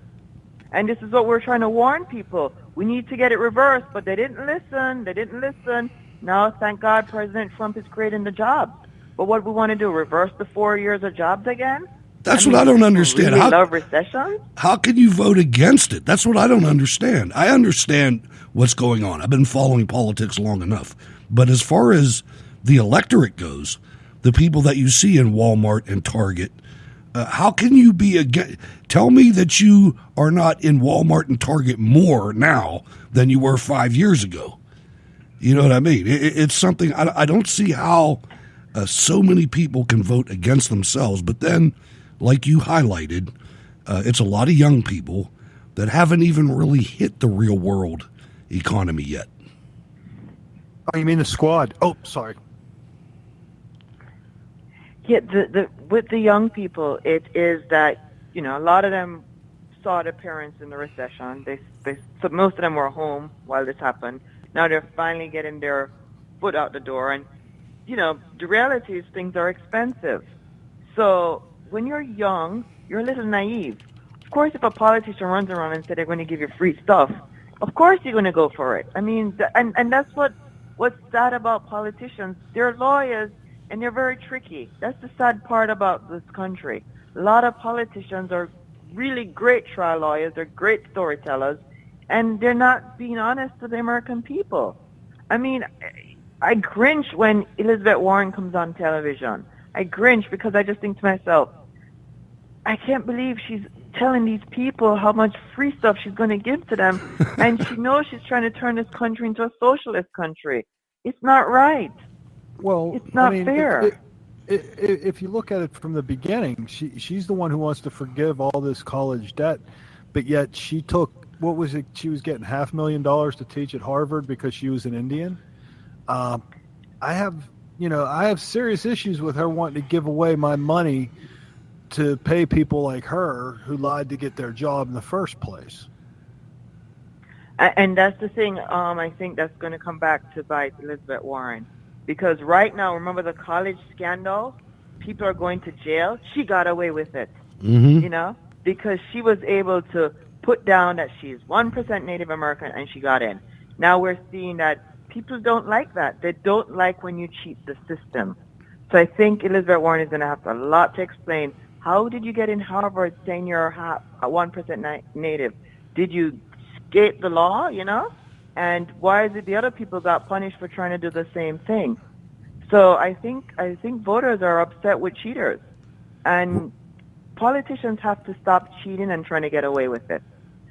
And this is what we're trying to warn people. We need to get it reversed, but they didn't listen. Now, thank God, President Trump is creating the jobs. But what we want to do, reverse the 4 years of jobs again? What I don't understand. Really love recession? How can you vote against it? That's what I don't understand. I understand what's going on. I've been following politics long enough. But as far as the electorate goes, the people that you see in Walmart and Target, how can you be against? Tell me that you are not in Walmart and Target more now than you were 5 years ago. You know what I mean? It's something I don't see how so many people can vote against themselves. But then, like you highlighted, it's a lot of young people that haven't even really hit the real world economy yet. Oh, you mean the squad? Oh, sorry. Yeah, with the young people, it is that, a lot of them saw their parents in the recession. So most of them were home while this happened. Now they're finally getting their foot out the door. And, the reality is things are expensive. So when you're young, you're a little naive. Of course, if a politician runs around and says they're going to give you free stuff, of course you're going to go for it. I mean, and that's what's sad about politicians. They're lawyers, and they're very tricky. That's the sad part about this country. a lot of politicians are really great trial lawyers, they're great storytellers, and they're not being honest to the American people. I mean, I cringe when Elizabeth Warren comes on television. I cringe because I just think to myself, I can't believe she's telling these people how much free stuff she's going to give to them, and she knows she's trying to turn this country into a socialist country. It's not right. Well, it's not fair. If you look at it from the beginning, she's the one who wants to forgive all this college debt, but yet she took, what was it? She was getting $500,000 to teach at Harvard because she was an Indian. I have serious issues with her wanting to give away my money to pay people like her who lied to get their job in the first place. And that's the thing. I think that's going to come back to bite Elizabeth Warren. Because right now, remember the college scandal? People are going to jail. She got away with it, because she was able to put down that she's 1% Native American and she got in. Now we're seeing that people don't like that. They don't like when you cheat the system. So I think Elizabeth Warren is going to have a lot to explain. How did you get in Harvard saying you're 1% Native? Did you skate the law, And why is it the other people got punished for trying to do the same thing? So I think voters are upset with cheaters, and politicians have to stop cheating and trying to get away with it.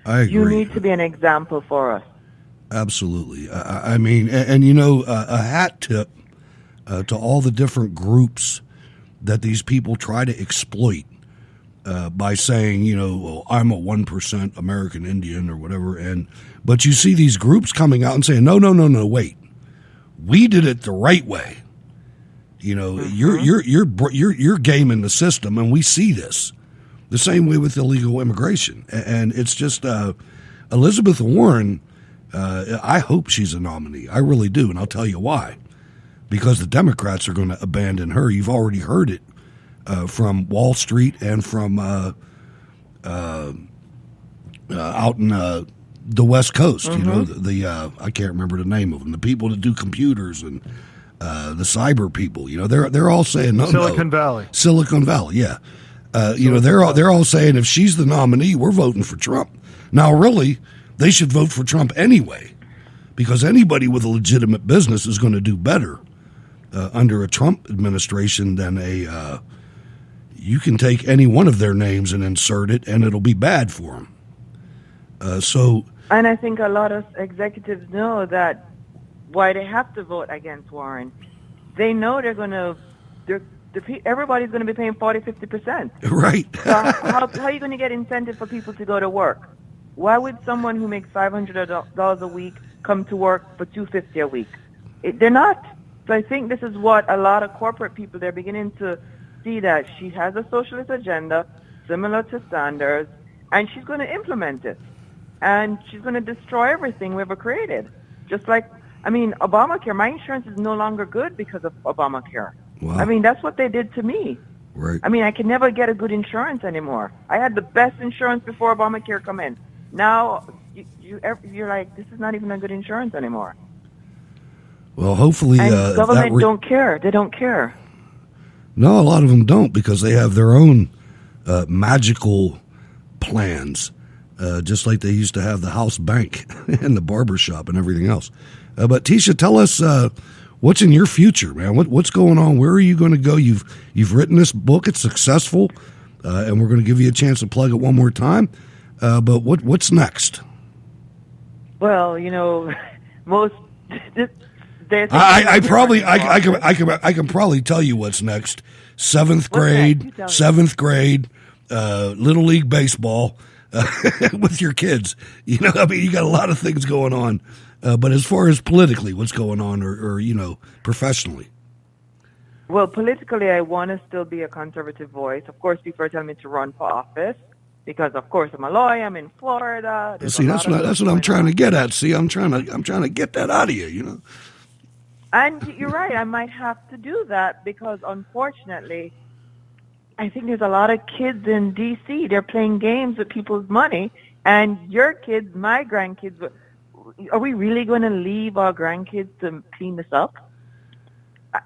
I agree. You need to be an example for us. Absolutely. I mean, a hat tip to all the different groups that these people try to exploit by saying, well, I'm a 1% American Indian or whatever, but you see these groups coming out and saying, no, wait, we did it the right way. You're gaming the system, and we see this the same way with illegal immigration. And it's just Elizabeth Warren. I hope she's a nominee. I really do, and I'll tell you why. Because the Democrats are going to abandon her. You've already heard it from Wall Street and from out in the West Coast. The I can't remember the name of them. The people that do computers and the cyber people. They're all saying no. Silicon Valley. Silicon Valley. Yeah. They're all saying if she's the nominee, we're voting for Trump. Now, really, they should vote for Trump anyway, because anybody with a legitimate business is going to do better under a Trump administration than a. You can take any one of their names and insert it, and it'll be bad for them. And I think a lot of executives know that why they have to vote against Warren. They know everybody's going to be paying 40-50%. Right. So how are you going to get incentive for people to go to work? Why would someone who makes $500 a week come to work for $250 a week? They're not. So I think this is what a lot of corporate people, they're beginning to see, that she has a socialist agenda similar to Sanders, and she's going to implement it. And she's going to destroy everything we ever created. Just like, Obamacare, my insurance is no longer good because of Obamacare. Wow. That's what they did to me. Right. I can never get a good insurance anymore. I had the best insurance before Obamacare come in. Now, you're like, this is not even a good insurance anymore. Well, hopefully... And government don't care. They don't care. No, a lot of them don't, because they have their own magical plans, just like they used to have the house bank and the barber shop and everything else. But Teisha, tell us what's in your future, man. What's going on? Where are you going to go? You've written this book. It's successful, and we're going to give you a chance to plug it one more time. But what's next? Well, most. I can probably tell you what's next. Seventh grade, Little League baseball with your kids. You got a lot of things going on. But as far as politically, what's going on, or professionally? Well, politically, I want to still be a conservative voice. Of course, people are telling me to run for office because, of course, I'm a lawyer. I'm in Florida. See, that's what I'm trying to get at. See, I'm trying to get that out of you. And you're right. I might have to do that because, unfortunately, I think there's a lot of kids in D.C. They're playing games with people's money, and your kids, my grandkids. Are we really going to leave our grandkids to clean this up?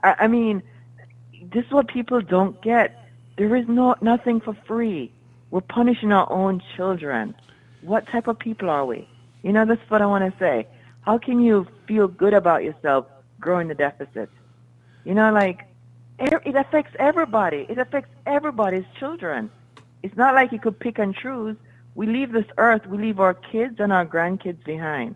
This is what people don't get. There is nothing for free. We're punishing our own children. What type of people are we? You know, that's what I want to say. How can you feel good about yourself growing the deficit? You know, like, it affects everybody. It affects everybody's children. It's not like you could pick and choose. We leave this earth, we leave our kids and our grandkids behind.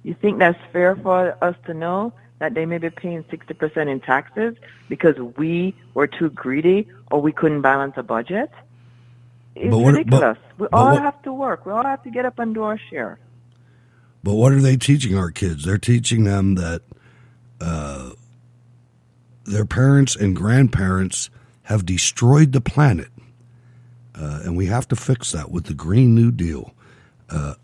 You think that's fair for us to know that they may be paying 60% in taxes because we were too greedy or we couldn't balance a budget? It's ridiculous. We all have to work. We all have to get up and do our share. But what are they teaching our kids? They're teaching them that their parents and grandparents have destroyed the planet. And we have to fix that with the Green New Deal.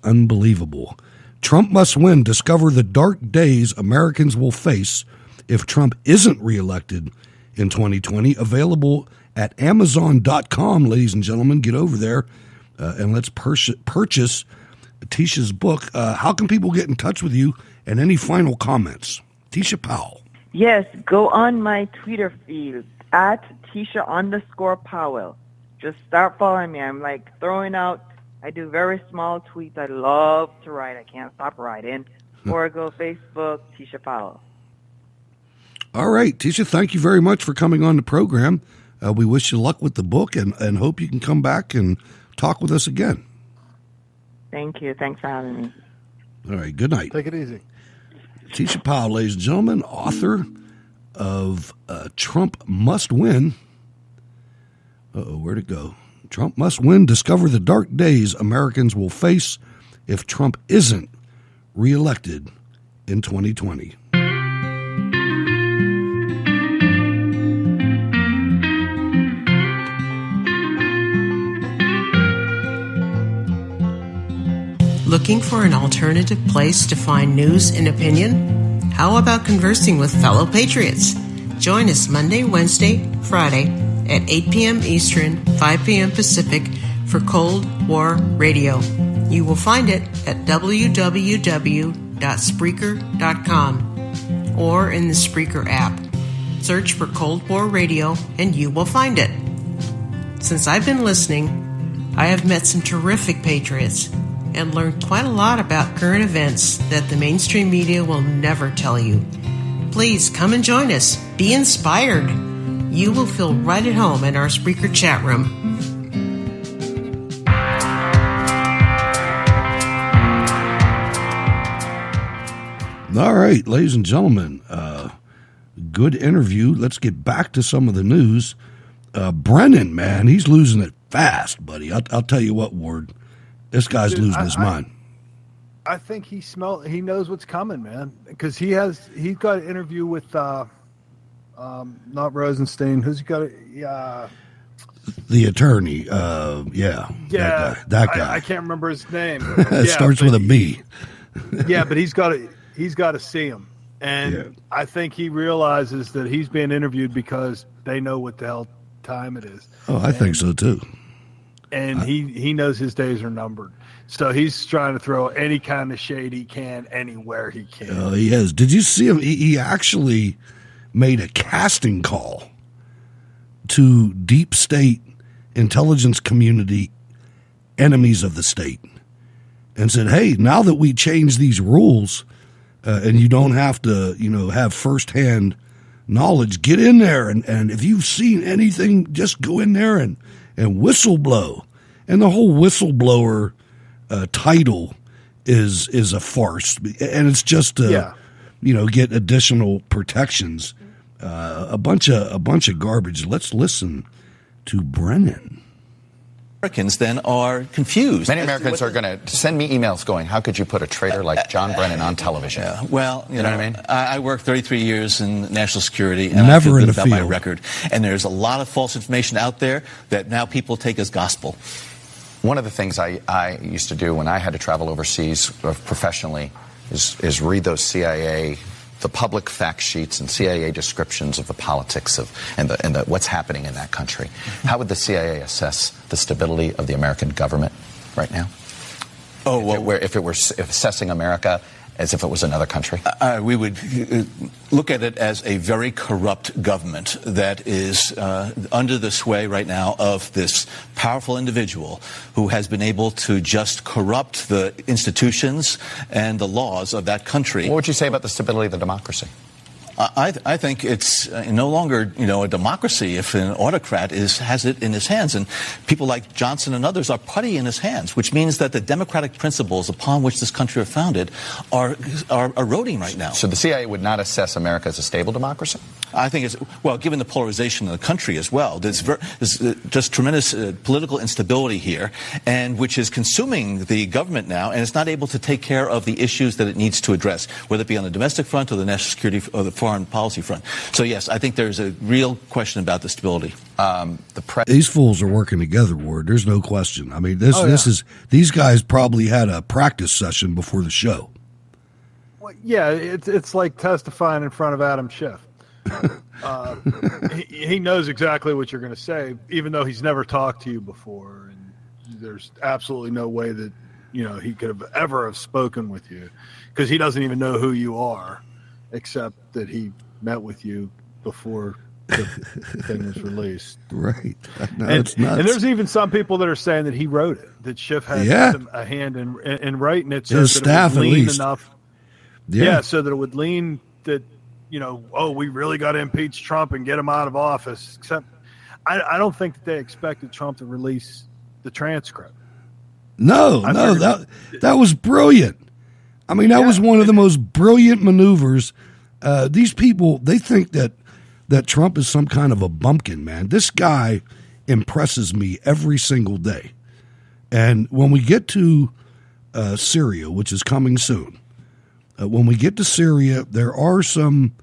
Unbelievable. Trump must win. Discover the dark days Americans will face if Trump isn't reelected in 2020. Available at Amazon.com, ladies and gentlemen. Get over there and let's purchase Teisha's book. How can people get in touch with you, and any final comments? Teisha Powell. Yes, go on my Twitter feed at Teisha_Powell. Just start following me. I'm like throwing out, I do very small tweets. I love to write. I can't stop writing. Or go Facebook, Teisha Powell. All right, Teisha, thank you very much for coming on the program. We wish you luck with the book and hope you can come back and talk with us again. Thank you. Thanks for having me. All right, good night. Take it easy. Teisha Powell, ladies and gentlemen, author of Trump Must Win. Where'd it go? Trump Must Win. Discover the dark days Americans will face if Trump isn't reelected in 2020. Looking for an alternative place to find news and opinion? How about conversing with fellow patriots? Join us Monday, Wednesday, Friday at 8 p.m. Eastern, 5 p.m. Pacific for Cold War Radio. You will find it at www.Spreaker.com or in the Spreaker app. Search for Cold War Radio and you will find it. Since I've been listening, I have met some terrific patriots and learned quite a lot about current events that the mainstream media will never tell you. Please come and join us. Be inspired. You will feel right at home in our Spreaker chat room. All right, ladies and gentlemen, good interview. Let's get back to some of the news. Brennan, man, he's losing it fast, buddy. I'll tell you what, Ward. This guy's losing his mind. I think he knows what's coming, man. Because he's got an interview with not Rosenstein. Who's he got? The attorney. That guy. I can't remember his name. It starts with a B. Yeah, but he's got to see him, and I think he realizes that he's being interviewed because they know what the hell time it is. Oh, I think so too. And he knows his days are numbered. So he's trying to throw any kind of shade he can anywhere he can. Oh, he is. Did you see him? He actually made a casting call to deep state intelligence community enemies of the state and said, hey, now that we change these rules and you don't have to, have firsthand knowledge, get in there. And if you've seen anything, just go in there and whistleblow. And the whole whistleblower title is a farce, and it's just to get additional protections. A bunch of garbage. Let's listen to Brennan. Americans then are confused. Many Americans are going to send me emails going, how could you put a traitor like John Brennan on television? Yeah, well, you know what I mean? I worked 33 years in national security, and Never I feel in good the about my field. record. And there's a lot of false information out there that now people take as gospel. One of the things I used to do when I had to travel overseas professionally is read those CIA, the public fact sheets and CIA descriptions of the politics and what's happening in that country. How would the CIA assess the stability of the American government right now? Oh, well, if it were assessing America as if it was another country? We would look at it as a very corrupt government that is under the sway right now of this powerful individual who has been able to just corrupt the institutions and the laws of that country. What would you say about the stability of the democracy? I think it's no longer, a democracy if an autocrat has it in his hands. And people like Johnson and others are putty in his hands, which means that the democratic principles upon which this country are founded are eroding right now. So the CIA would not assess America as a stable democracy? I think given the polarization of the country as well, there's just tremendous political instability here, and which is consuming the government now, and it's not able to take care of the issues that it needs to address, whether it be on the domestic front or the national security or the foreign policy front. So yes, I think there's a real question about the stability. These fools are working together, Ward. There's no question. I mean, these guys probably had a practice session before the show. Well, yeah, it's like testifying in front of Adam Schiff. He knows exactly what you're going to say, even though he's never talked to you before, and there's absolutely no way that he could have ever spoken with you, because he doesn't even know who you are, except that he met with you before the thing was released. Right. No, it's nuts. And there's even some people that are saying that he wrote it, that Schiff had a hand in writing it, so his that staff it would at lean least enough. Yeah, so that it would lean that we really got to impeach Trump and get him out of office. Except I don't think that they expected Trump to release the transcript. No, that was brilliant. I mean, that was one of the most brilliant maneuvers. These people, they think that Trump is some kind of a bumpkin, man. This guy impresses me every single day. And when we get to Syria, which is coming soon, when we get to Syria, there are some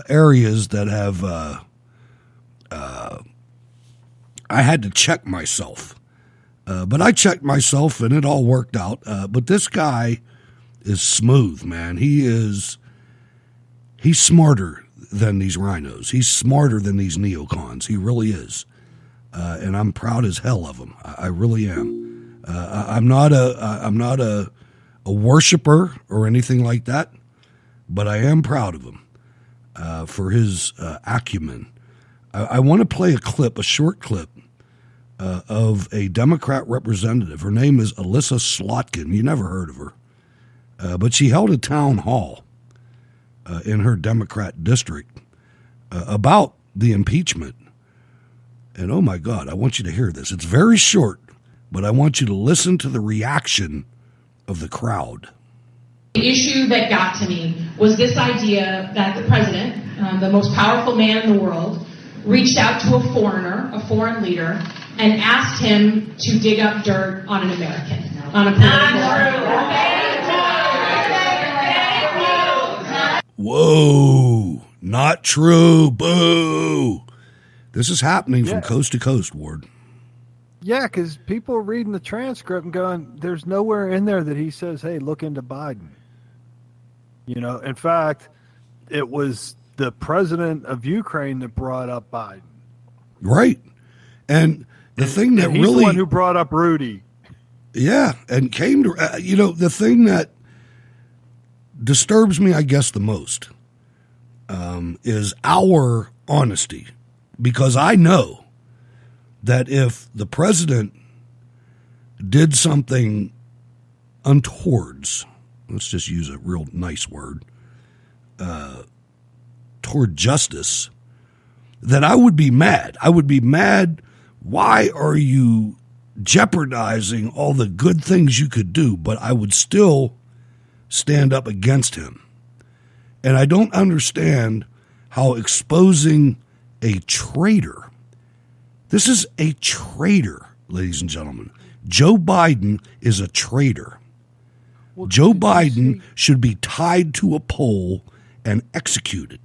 areas that have I had to check myself. But I checked myself, and it all worked out. But this guy is smooth, man. He's smarter than these rhinos. He's smarter than these neocons. He really is. And I'm proud as hell of him. I really am. I'm not a worshiper or anything like that, but I am proud of him for his acumen. I want to play a short clip of a Democrat representative. Her name is Alyssa Slotkin. You never heard of her. But she held a town hall in her Democrat district about the impeachment. And oh my God, I want you to hear this. It's very short, but I want you to listen to the reaction of the crowd. The issue that got to me was this idea that the president, the most powerful man in the world, reached out to a foreign leader, and asked him to dig up dirt on an American, on a political. Whoa, not true. Boo. This is happening from coast to coast, Ward. Yeah, because people are reading the transcript and going, there's nowhere in there that he says, hey, look into Biden. In fact, it was the president of Ukraine that brought up Biden. Right. And the thing that he's really. the one who brought up Rudy. Yeah. And came to, the thing that disturbs me, I guess, the most is our honesty. Because I know that if the president did something untowards, let's just use a real nice word, toward justice, that I would be mad. I would be mad. Why are you jeopardizing all the good things you could do? But I would still stand up against him. And I don't understand how exposing a traitor, this is a traitor, ladies and gentlemen. Joe Biden is a traitor. Well, Joe Biden should be tied to a pole and executed.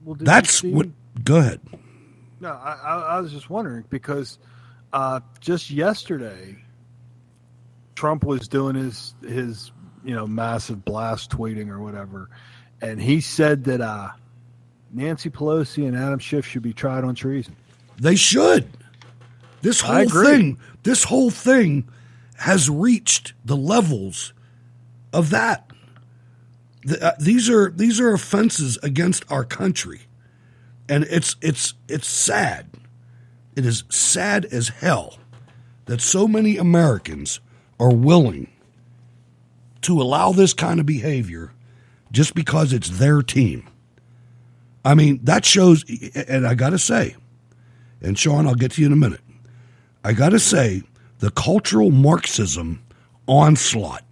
Well, that's what. Go ahead. No, I was just wondering because just yesterday, Trump was doing his massive blast tweeting or whatever, and he said that Nancy Pelosi and Adam Schiff should be tried on treason. They should. This whole thing has reached the levels of that. These are offenses against our country, and it's sad. It is sad as hell that so many Americans are willing to allow this kind of behavior just because it's their team. I mean, that shows, and I got to say, and Sean, I'll get to you in a minute. I got to say, the cultural Marxism onslaught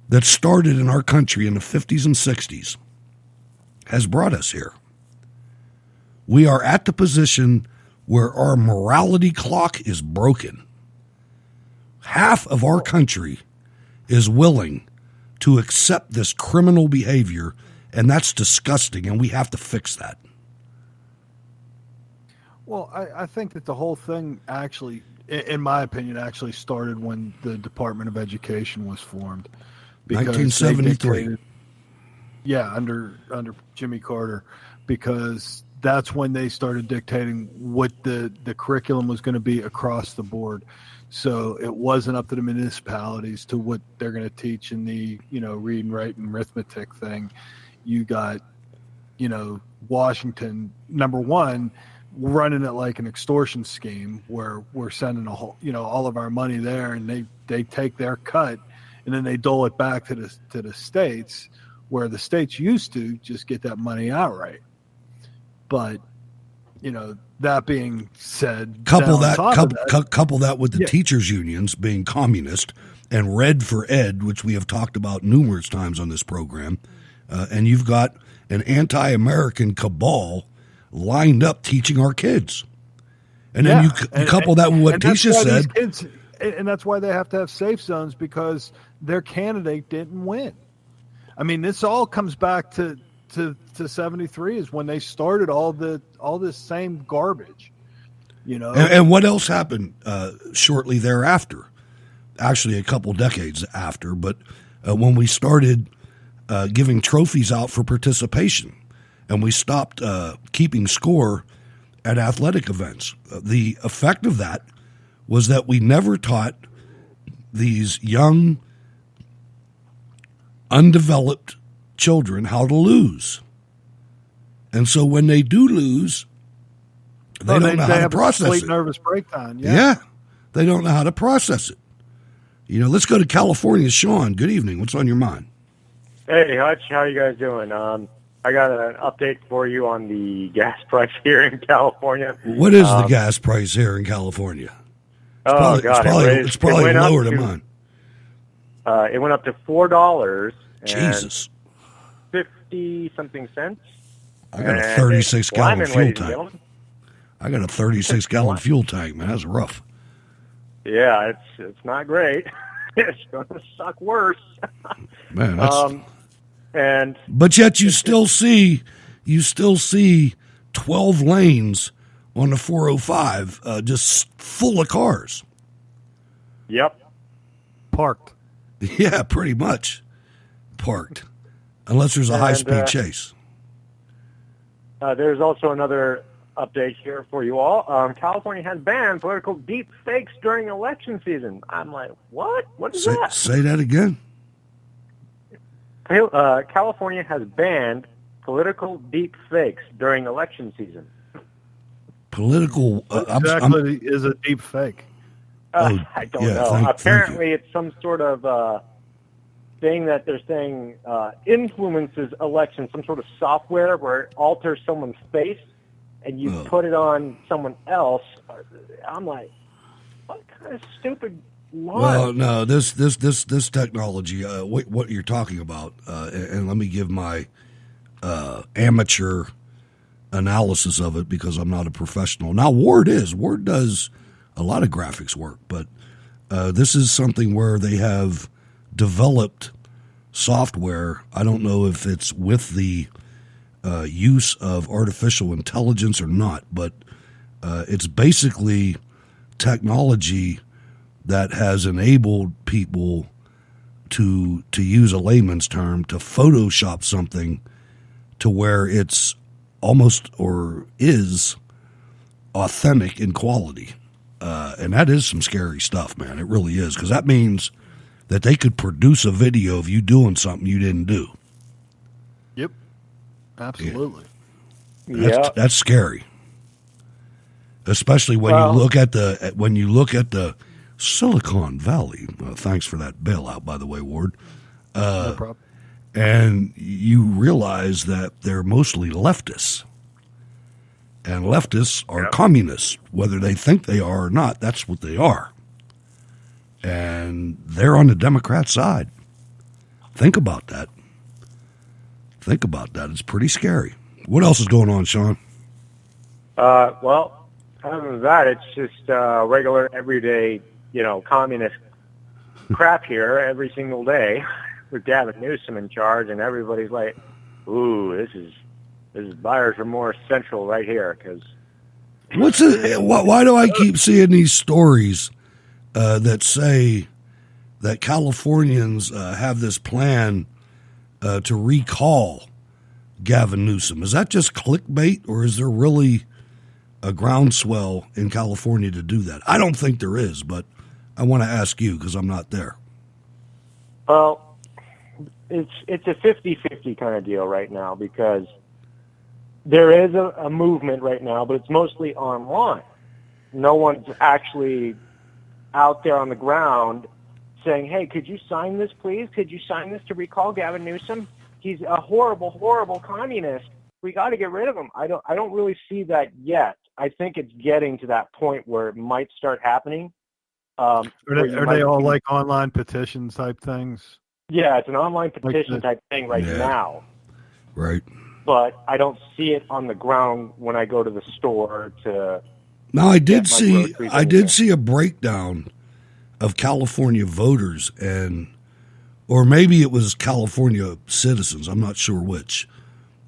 that started in our country in the 50s and 60s has brought us here. We are at the position where our morality clock is broken. Half of our country is willing to accept this criminal behavior, and that's disgusting, and we have to fix that. Well, I think that the whole thing actually, in my opinion, actually started when the Department of Education was formed. 1973. Yeah, under Jimmy Carter, because that's when they started dictating what the curriculum was going to be across the board. So it wasn't up to the municipalities to what they're going to teach in the, reading, writing, arithmetic thing. You got, Washington, number one, running it like an extortion scheme where we're sending all of our money there, and they take their cut and then they dole it back to the states, where the states used to just get that money outright. But, that being said, couple that with the teachers unions being communist and Red for Ed, which we have talked about numerous times on this program, and you've got an anti-American cabal lined up teaching our kids. And then you couple that with what Teisha said. And that's why they have to have safe zones, because their candidate didn't win. I mean, this all comes back to 73 is when they started all this same garbage, And what else happened shortly thereafter? Actually, a couple decades after, but when we started giving trophies out for participation, and we stopped keeping score at athletic events. The effect of that was that we never taught these young, undeveloped children how to lose. And so when they do lose, they don't know how to process it. They have a complete nervous breakdown. Yeah, they don't know how to process it. Let's go to California. Sean, good evening. What's on your mind? Hey, Hutch, how you guys doing? I got an update for you on the gas price here in California. What is the gas price here in California? It's probably lower than mine. It went up to $4. Jesus. 50-something cents. I got a 36-gallon fuel tank. I got a 36-gallon fuel tank, man. That's rough. Yeah, it's not great. It's going to suck worse. Man, that's... but yet you still see 12 lanes on the 405 just full of cars. Yep. Parked. Yeah, pretty much parked, unless there's a high-speed chase. There's also another update here for you all. California has banned political deep fakes during election season. I'm like, what? What is that? Say that again. California has banned political deep fakes during election season. Political... exactly is a deep fake? I don't know. Apparently, it's some sort of thing that they're saying influences elections, some sort of software where it alters someone's face and you put it on someone else. I'm like, what kind of stupid lie? Well, no, this technology, what you're talking about, and let me give my amateur analysis of it because I'm not a professional. Now, Ward does a lot of graphics work, but this is something where they have developed software. I don't know if it's with the use of artificial intelligence or not, but it's basically technology that has enabled people to use a layman's term, to Photoshop something to where it's almost or is authentic in quality. And that is some scary stuff, man. It really is, because that means that they could produce a video of you doing something you didn't do. Yep, absolutely. That's scary, especially when you look at the Silicon Valley. Thanks for that bailout, by the way, Ward. No problem. And you realize that they're mostly leftists. And leftists are communists, whether they think they are or not. That's what they are. And they're on the Democrat side. Think about that. It's pretty scary. What else is going on, Sean? Well, other than that, it's just regular, everyday, communist crap here every single day with Gavin Newsom in charge, and everybody's like, "Ooh, this is buyer's remorse central right here." Because why do I keep seeing these stories that say that Californians have this plan to recall Gavin Newsom? Is that just clickbait, or is there really a groundswell in California to do that? I don't think there is, but I want to ask you because I'm not there. Well, it's a 50-50 kind of deal right now, because there is a movement right now, but it's mostly online. No one's actually out there on the ground saying, "Hey, could you sign this, please? Could you sign this to recall Gavin Newsom? He's a horrible, horrible communist. We got to get rid of him." I don't really see that yet. I think it's getting to that point where it might start happening. Are they all like online petition type things? Yeah, it's an online petition type thing right now. Right. But I don't see it on the ground when I go to the store to. Now, I did see a breakdown of California voters, or maybe it was California citizens. I'm not sure which.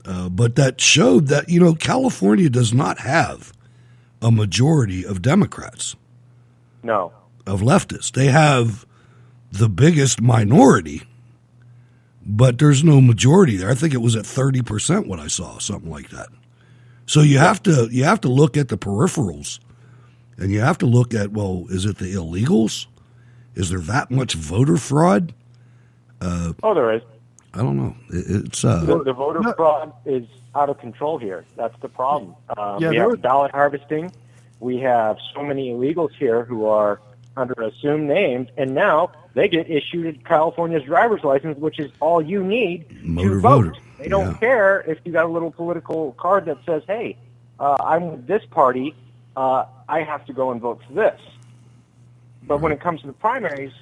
But that showed that, California does not have a majority of Democrats. No. Of leftists. They have the biggest minority, but there's no majority there. I think it was at 30% what I saw, something like that. So you have to look at the peripherals, and you have to look at, well, is it the illegals? Is there that much voter fraud? There is. I don't know. It's the voter fraud is out of control here. That's the problem. We have ballot harvesting. We have so many illegals here who are under assumed names, and now they get issued California's driver's license, which is all you need motor to vote. voter. They don't care if you got a little political card that says, "Hey, I'm with this party. I have to go and vote for this." But when it comes to the primaries,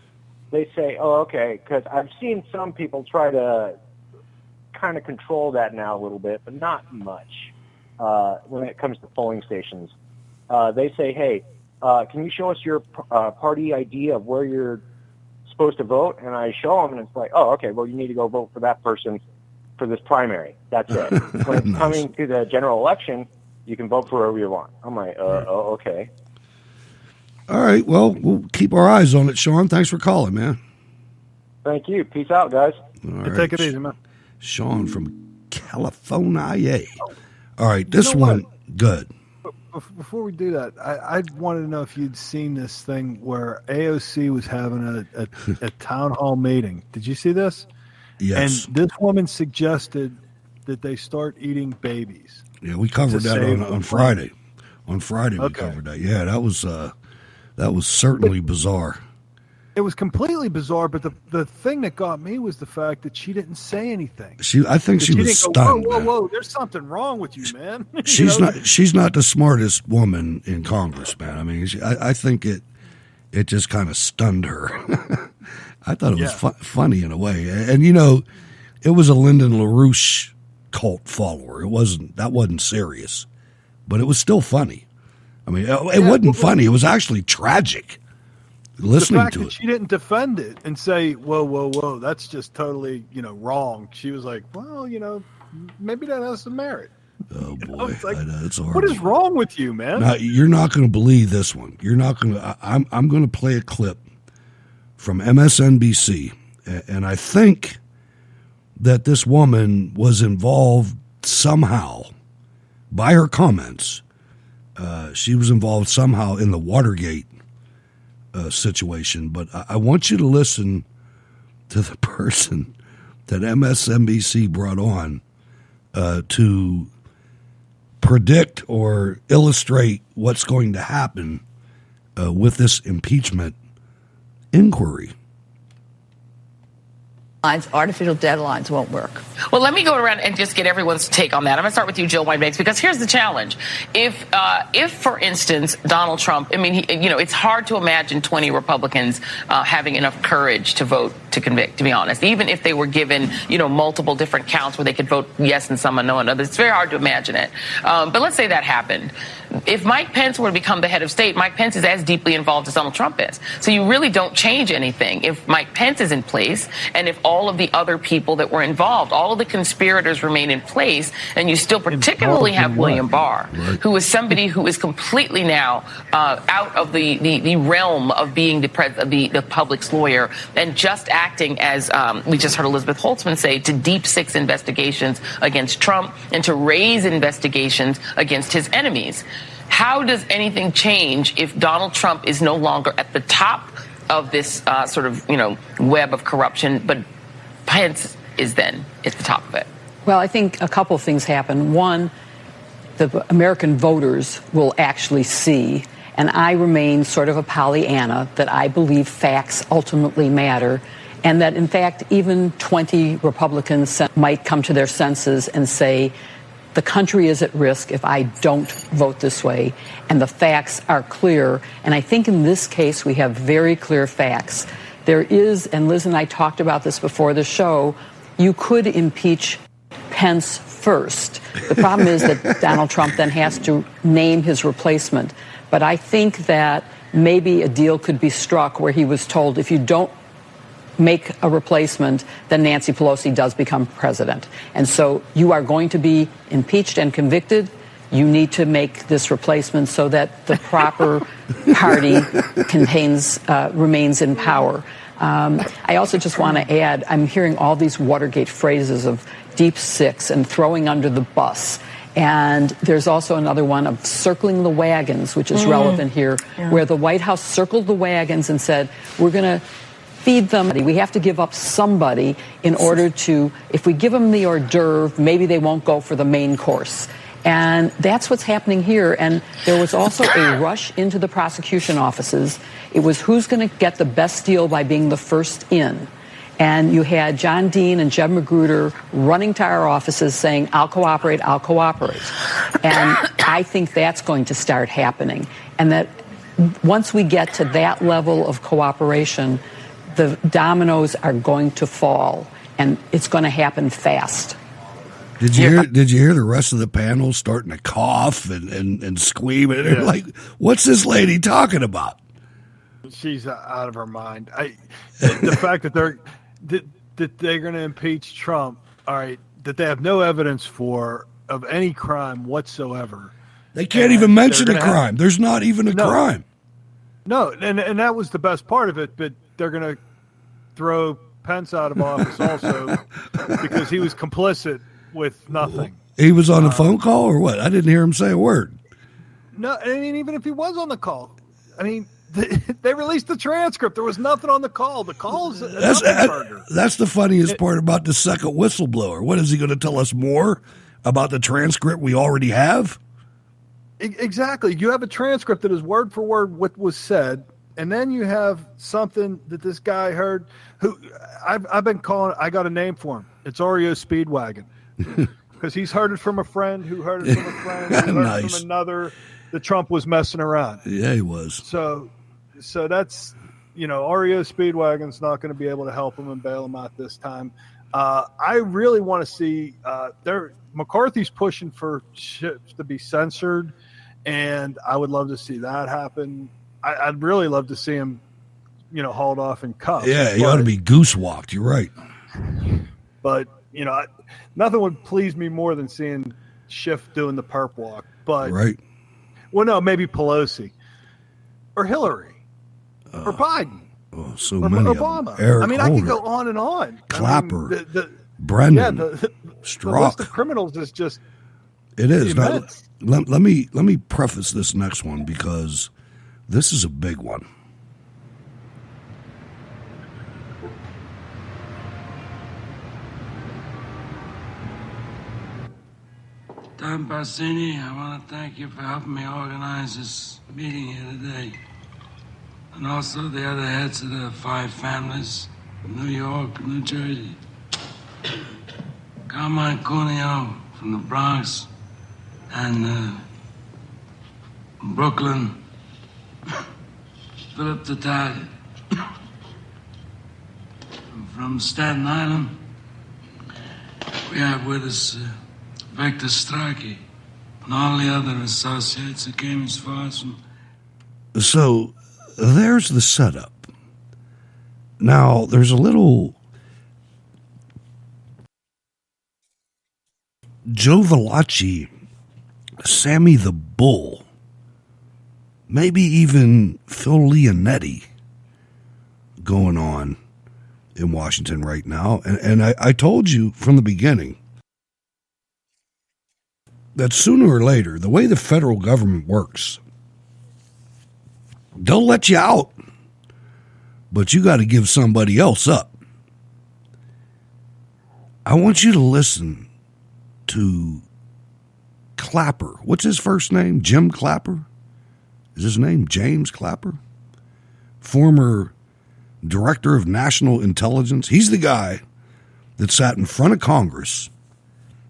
they say, "Oh, okay," because I've seen some people try to kind of control that now a little bit, but not much. When it comes to polling stations, they say, "Hey, can you show us your party ID of where you're supposed to vote?" And I show them, and it's like, "Oh, okay, well, you need to go vote for that person for this primary." That's it. When it's coming to the general election, you can vote for whoever you want. I'm like, oh, okay. All right, well, we'll keep our eyes on it, Sean. Thanks for calling, man. Thank you. Peace out, guys. All right. Take it easy, man. Sean from California. All right, this one, good. Before we do that, I wanted to know if you'd seen this thing where AOC was having a town hall meeting. Did you see this? Yes. And this woman suggested that they start eating babies. Yeah, we covered that on Friday. On Friday, we covered that. Yeah, that was certainly bizarre. It was completely bizarre, but the thing that got me was the fact that she didn't say anything. I think she was stunned. Whoa! There's something wrong with you, man. She's not the smartest woman in Congress, man. I mean, I think it just kind of stunned her. I thought it was funny in a way, and it was a Lyndon LaRouche cult follower. That wasn't serious, but it was still funny. I mean, it wasn't funny. It was actually tragic. Listening the fact to that it. She didn't defend it and say, whoa, that's just totally, wrong. She was like, well, maybe that has some merit. Oh boy, it's like, it's hard. what is wrong with you, man? Now, you're not going to believe this one. You're not going to. I'm going to play a clip from MSNBC, and I think that this woman was involved somehow by her comments. She was involved somehow in the Watergate situation, but I want you to listen to the person that MSNBC brought on to predict or illustrate what's going to happen with this impeachment inquiry. Artificial deadlines won't work. Well, let me go around and just get everyone's take on that. I'm going to start with you, Jill Wine-Banks, because here's the challenge. If, for instance, Donald Trump, I mean, it's hard to imagine 20 Republicans having enough courage to vote to convict, to be honest, even if they were given, multiple different counts where they could vote yes and some and no and others. It's very hard to imagine it. But let's say that happened. If Mike Pence were to become the head of state, Mike Pence is as deeply involved as Donald Trump is. So you really don't change anything if Mike Pence is in place and if all of the other people that were involved, all of the conspirators remain in place, and you still particularly have William Barr, who is somebody who is completely now out of the realm of being the public's lawyer and just acting as we just heard Elizabeth Holtzman say, to deep six investigations against Trump and to raise investigations against his enemies. How does anything change if Donald Trump is no longer at the top of this web of corruption, but Pence is then at the top of it? Well, I think a couple of things happen. One, the American voters will actually see, and I remain sort of a Pollyanna, that I believe facts ultimately matter, and that, in fact, even 20 Republicans might come to their senses and say, the country is at risk if I don't vote this way, and the facts are clear. And I think in this case we have very clear facts. There is, and Liz and I talked about this before the show, you could impeach Pence first. The problem is that Donald Trump then has to name his replacement. But I think that maybe a deal could be struck where he was told, if you don't make a replacement, then Nancy Pelosi does become president. And so you are going to be impeached and convicted. You need to make this replacement so that the proper party remains in power. I also just want to add, I'm hearing all these Watergate phrases of deep six and throwing under the bus. And there's also another one of circling the wagons, which is relevant here, where the White House circled the wagons and said, we're going to feed them. We have to give up somebody in order to, if we give them the hors d'oeuvre, maybe they won't go for the main course. And that's what's happening here. And there was also a rush into the prosecution offices. It was who's going to get the best deal by being the first in. And you had John Dean and Jeb Magruder running to our offices saying, I'll cooperate, I'll cooperate. And I think that's going to start happening. And that once we get to that level of cooperation, the dominoes are going to fall, and it's going to happen fast. Did you hear the rest of the panel starting to cough and scream? And they're like, what's this lady talking about? She's out of her mind. The fact that they're going to impeach Trump, all right, that they have no evidence of any crime whatsoever. They can't even mention a crime. There's not even a crime. No, and that was the best part of it, but they're going to throw Pence out of office also because he was complicit with nothing. He was on a phone call or what? I didn't hear him say a word. No, I mean, even if he was on the call, I mean, they released the transcript. There was nothing on the call. The call is that's the funniest part about the second whistleblower. What is he going to tell us more about the transcript we already have? Exactly. You have a transcript that is word for word what was said, and then you have something that this guy heard. Who I've been calling. I got a name for him. It's Oreo Speedwagon, because he's heard it from a friend who heard it from a friend who heard it from another. That Trump was messing around. Yeah, he was. So that's, Oreo Speedwagon's not going to be able to help him and bail him out this time. I really want to see McCarthy's pushing for ships to be censored, and I would love to see that happen. I'd really love to see him, hauled off in cuffs. Yeah, he ought to be goose walked. You're right. But nothing would please me more than seeing Schiff doing the perp walk. But right. Well, no, maybe Pelosi or Hillary or Biden. Oh, so many Obama. Of them. Eric Holder. I could go on and on. Clapper, Brennan, the Strzok. list of criminals is just it is. Now, immense. let me preface this next one because this is a big one. Representative Bassini, I want to thank you for helping me organize this meeting here today. And also the other heads of the 5 families from New York, New Jersey. Carmine Cuneo from the Bronx and Brooklyn. Philip Tatali from Staten Island. We have with us Victor Strachey and all the other associates that came as far as from. So there's the setup. Now, there's a little Joe Valachi, Sammy the Bull, maybe even Phil Leonetti going on in Washington right now. And I told you from the beginning that sooner or later, the way the federal government works, they'll let you out, but you got to give somebody else up. I want you to listen to Clapper. What's his first name? Jim Clapper? Is his name James Clapper? Former Director of National Intelligence. He's the guy that sat in front of Congress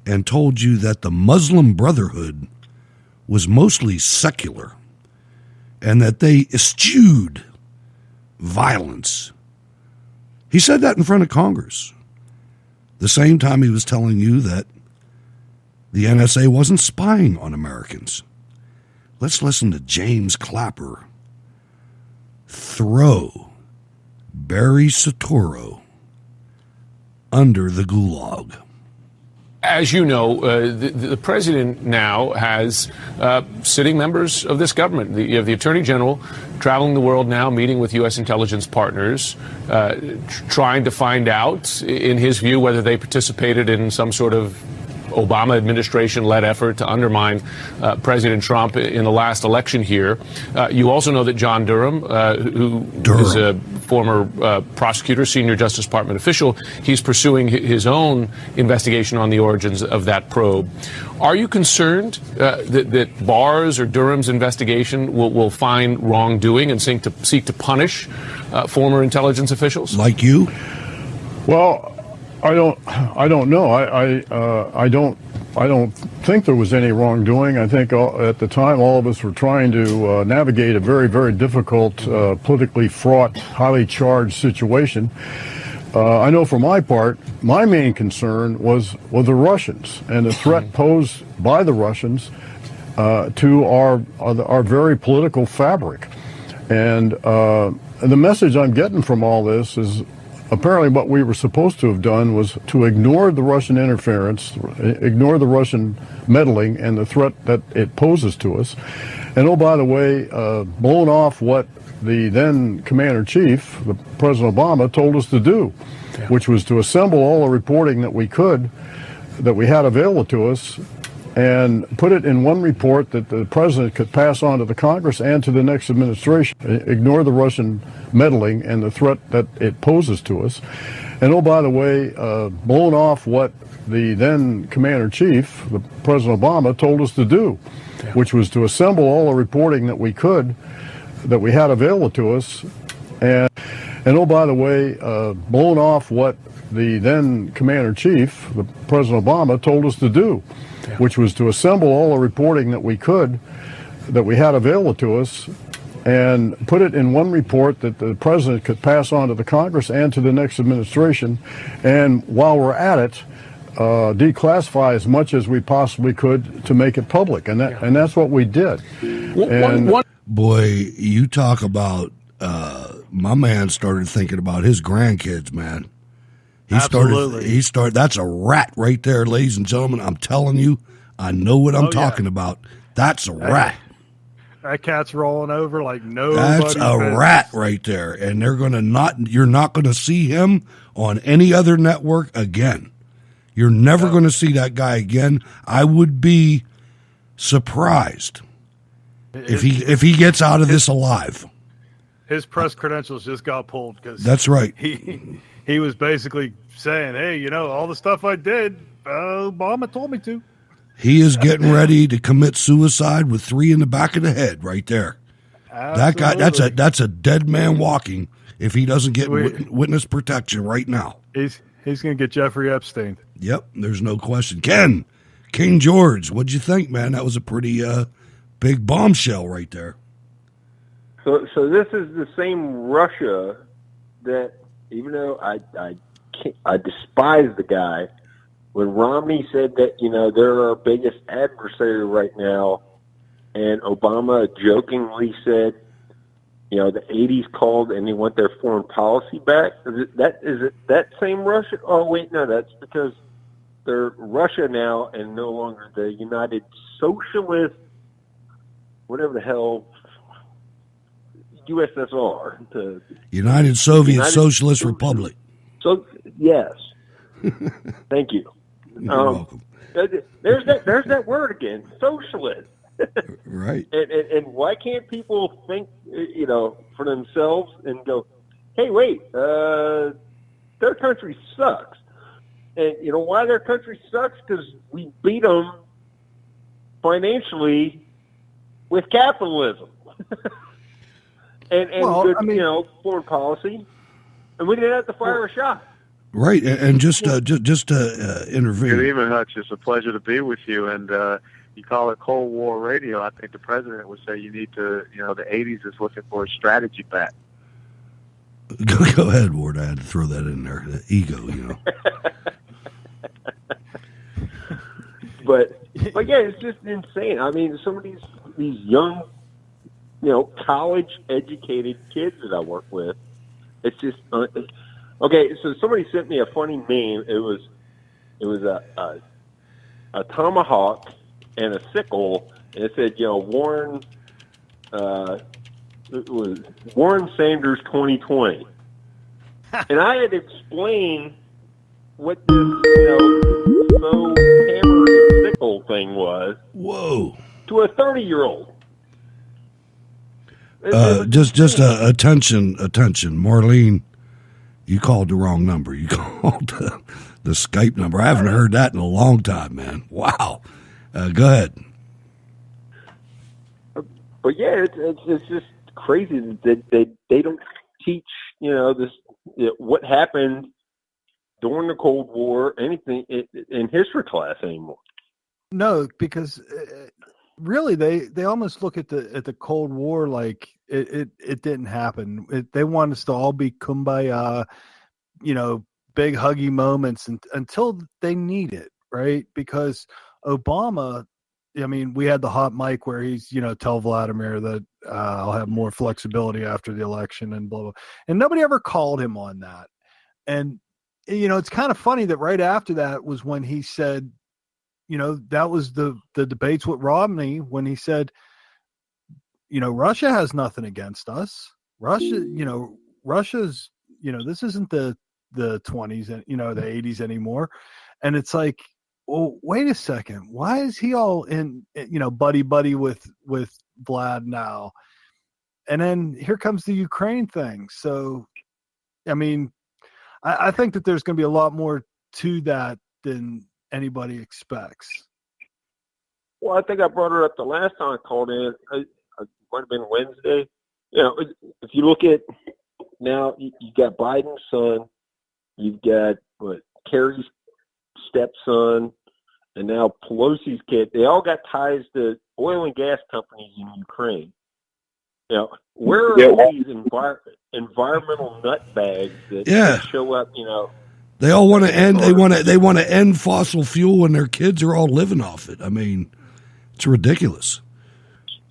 and told you that the Muslim Brotherhood was mostly secular and that they eschewed violence. He said that in front of Congress. The same time he was telling you that the NSA wasn't spying on Americans. Let's listen to James Clapper throw Barry Soetoro under the gulag. As you know, the president now has sitting members of this government. You have the attorney general traveling the world now, meeting with U.S. intelligence partners, trying to find out, in his view, whether they participated in some sort of Obama administration-led effort to undermine President Trump in the last election here. You also know that John Durham, who is a former prosecutor, senior Justice Department official, he's pursuing his own investigation on the origins of that probe. Are you concerned that Barr's or Durham's investigation will find wrongdoing and seek to punish former intelligence officials? Like you? Well, I don't know. I don't think there was any wrongdoing. I think at the time all of us were trying to navigate a very, very difficult, politically fraught, highly charged situation. I know for my part, my main concern was the Russians and the threat posed by the Russians to our very political fabric. And the message I'm getting from all this is, apparently what we were supposed to have done was to ignore the Russian interference, ignore the Russian meddling and the threat that it poses to us. And oh, by the way, blown off what the then Commander-in-Chief, President Obama, told us to do, which was to assemble all the reporting that we could, that we had available to us, and put it in one report that the president could pass on to the Congress and to the next administration. Ignore the Russian meddling and the threat that it poses to us. And oh, by the way, blown off what the then Commander-in-Chief, President Obama, told us to do, which was to assemble all the reporting that we could, that we had available to us, and oh, by the way, blown off what the then Commander-in-Chief, President Obama, told us to do, which was to assemble all the reporting that we could, that we had available to us, and put it in one report that the president could pass on to the Congress and to the next administration. And while we're at it, declassify as much as we possibly could to make it public. And that's what we did. Boy, you talk about, my man started thinking about his grandkids, man. He started, that's a rat right there, ladies and gentlemen. I'm telling you, I know what I'm talking about. That's a rat. That cat's rolling over like nobody. That's a rat right there. And you're not going to see him on any other network again. You're never going to see that guy again. I would be surprised if he gets out of this alive. His press credentials just got pulled because that's right. He was basically saying, "Hey, all the stuff I did, Obama told me to." He is getting ready to commit suicide with 3 in the back of the head right there. Absolutely. That guy, that's a dead man walking if he doesn't get witness protection right now. He's going to get Jeffrey Epstein. Yep, there's no question. King George, what'd you think, man? That was a pretty big bombshell right there. So this is the same Russia that, even though I despise the guy, when Romney said that, they're our biggest adversary right now, and Obama jokingly said, the 80s called and they want their foreign policy back. Is it that same Russia? Oh, wait, no, that's because they're Russia now and no longer the United Socialist, whatever the hell, USSR. The United Soviet Socialist Republic. So, yes. Thank you. You're welcome. There's that word again, socialist. Right. And why can't people think, for themselves and go, hey, wait, their country sucks. And why their country sucks? Because we beat them financially with capitalism and good, foreign policy, and we didn't have to fire a shot. Right, and just to intervene. Good evening, Hutch. It's a pleasure to be with you. And you call it Cold War radio. I think the president would say you need to, the 80s is looking for a strategy back. Go ahead, Ward. I had to throw that in there. The ego, But yeah, it's just insane. I mean, some of these young, college-educated kids that I work with, it's just okay. So somebody sent me a funny meme. It was a tomahawk and a sickle, and it said, Warren. It was Warren Sanders 2020, and I had to explain what this, so hammer and sickle thing was. Whoa! To a 30-year-old. Just attention, Marlene. You called the wrong number. You called the Skype number. I haven't heard that in a long time, man. Wow. Go ahead. But yeah, it's just crazy that they don't teach, this what happened during the Cold War, anything in history class anymore. No, because really they almost look at the Cold War like it didn't happen. They want us to all be kumbaya, big huggy moments until they need it, right? Because Obama, we had the hot mic where he's, tell Vladimir that I'll have more flexibility after the election and blah, blah. And nobody ever called him on that. And, it's kind of funny that right after that was when he said, that was the debates with Romney when he said, Russia has nothing against us. Russia's, this isn't the 20s and, the 80s anymore. And it's like, well, wait a second. Why is he all in, buddy with Vlad now? And then here comes the Ukraine thing. So, I think that there's going to be a lot more to that than anybody expects. Well, I think I brought her up the last time I called in. It might have been Wednesday. If you look at now, you got Biden's son, you've got Kerry's stepson, and now Pelosi's kid. They all got ties to oil and gas companies in Ukraine. Where are all these environmental nutbags that show up? They all want to end. They want to end fossil fuel, and their kids are all living off it. It's ridiculous.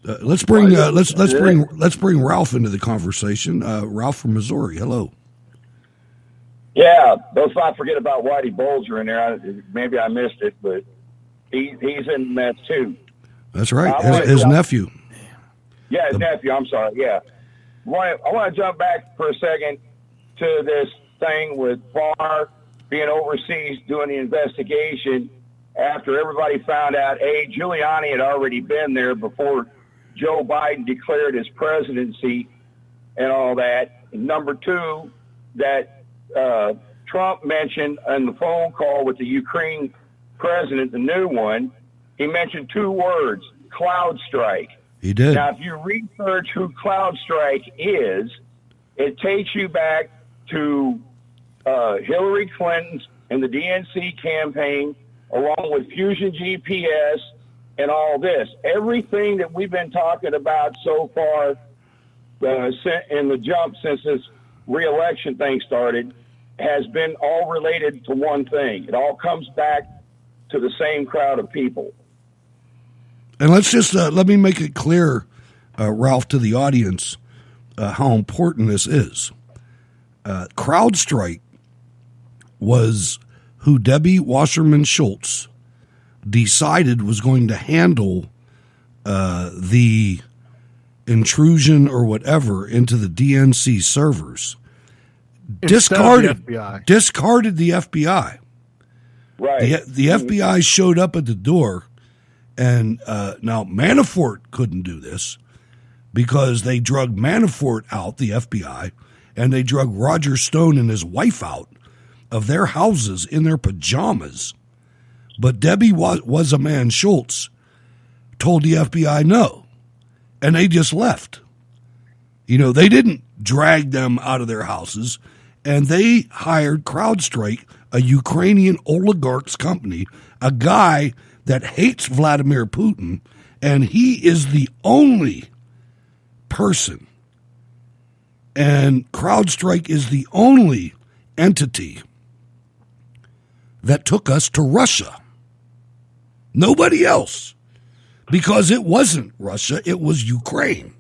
Let's bring Ralph into the conversation. Ralph from Missouri. Hello. Yeah, let's not forget about Whitey Bulger in there. Maybe I missed it, but he's in that too. That's right. His nephew. Yeah, his nephew. I'm sorry. Yeah. I want to jump back for a second to this thing with Barr being overseas doing the investigation after everybody found out, Giuliani had already been there before Joe Biden declared his presidency and all that. And number two, that Trump mentioned on the phone call with the Ukraine president, the new one, he mentioned 2 words, CrowdStrike. He did. Now, if you research who CrowdStrike is, it takes you back to Hillary Clinton's and the DNC campaign, along with Fusion GPS and all this. Everything that we've been talking about so far in the jump since this re-election thing started has been all related to one thing. It all comes back to the same crowd of people. And let's just let me make it clear, Ralph, to the audience how important this is. CrowdStrike was who Debbie Wasserman Schultz decided was going to handle the intrusion or whatever into the DNC servers. Discarded the FBI. Right. The FBI showed up at the door, and now Manafort couldn't do this because they drug Manafort out, the FBI, and they drug Roger Stone and his wife out of their houses in their pajamas. But Debbie was a man, Schultz, told the FBI no, and they just left. You know, they didn't drag them out of their houses, and they hired CrowdStrike, a Ukrainian oligarch's company, a guy that hates Vladimir Putin, and he is the only person, and CrowdStrike is the only entity that took us to Russia. Nobody else, because it wasn't Russia, it was Ukraine.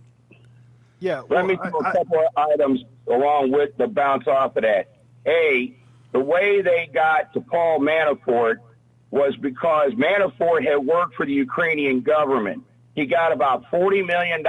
Yeah. Let me throw a couple of items along with the bounce off of that. A, the way they got to Paul Manafort was because Manafort had worked for the Ukrainian government. He got about $40 million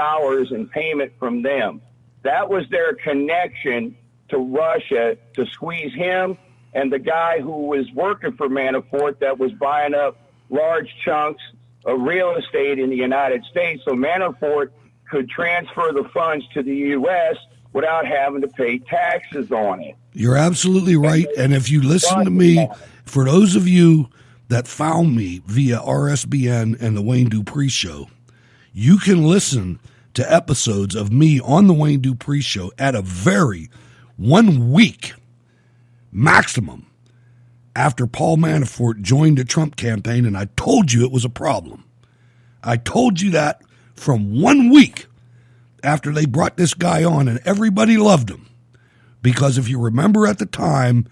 in payment from them. That was their connection to Russia to squeeze him and the guy who was working for Manafort that was buying up large chunks of real estate in the United States. So Manafort could transfer the funds to the U.S. without having to pay taxes on it. You're absolutely right. And if you listen to me, for those of you that found me via RSBN and the Wayne Dupree Show, you can listen to episodes of me on the Wayne Dupree Show at a very 1 week maximum after Paul Manafort joined the Trump campaign, and I told you it was a problem. I told you that from 1 week after they brought this guy on, and everybody loved him. Because if you remember at the time,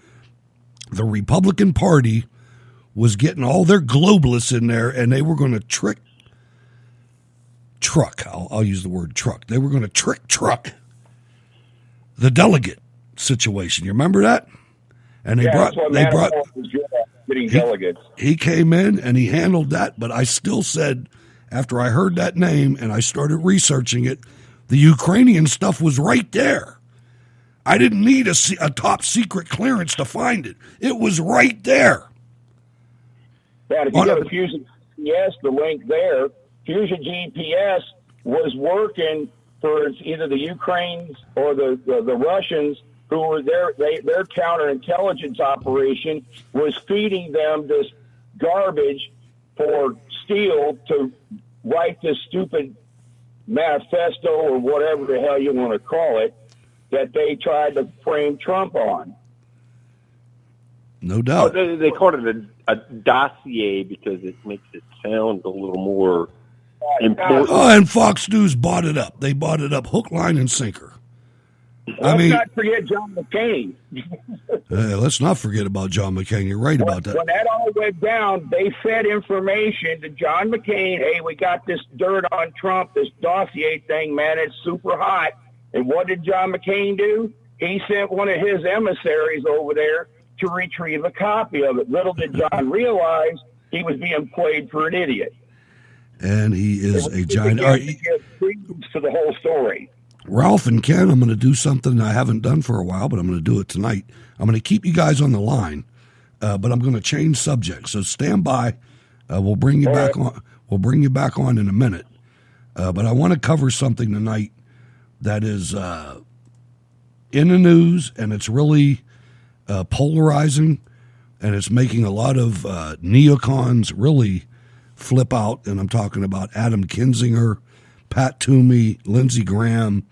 the Republican Party was getting all their globalists in there, and they were going to I'll use the word truck. They were going to truck the delegate situation. You remember that? And delegates. He came in and he handled that, but I still said, after I heard that name and I started researching it, the Ukrainian stuff was right there. I didn't need a top secret clearance to find it. It was right there. If you go to Fusion GPS, the link there, Fusion GPS was working for either the Ukrainians or the Russians who were their counterintelligence operation was feeding them this garbage for steel to write this stupid manifesto or whatever the hell you want to call it that they tried to frame Trump on. No doubt. They called it a dossier because it makes it sound a little more important. Oh, and Fox News bought it up. They bought it up hook, line, and sinker. Let's not forget John McCain. Let's not forget about John McCain. You're right about that. When that all went down, they fed information to John McCain. Hey, we got this dirt on Trump, this dossier thing, man. It's super hot. And what did John McCain do? He sent one of his emissaries over there to retrieve a copy of it. Little did John realize he was being played for an idiot. And he is a giant. To the whole story. Ralph and Ken, I'm going to do something I haven't done for a while, but I'm going to do it tonight. I'm going to keep you guys on the line, but I'm going to change subjects. So stand by. We'll bring you back on. We'll bring you back on in a minute. But I want to cover something tonight that is in the news, and it's really polarizing, and it's making a lot of neocons really flip out, and I'm talking about Adam Kinzinger, Pat Toomey, Lindsey Graham,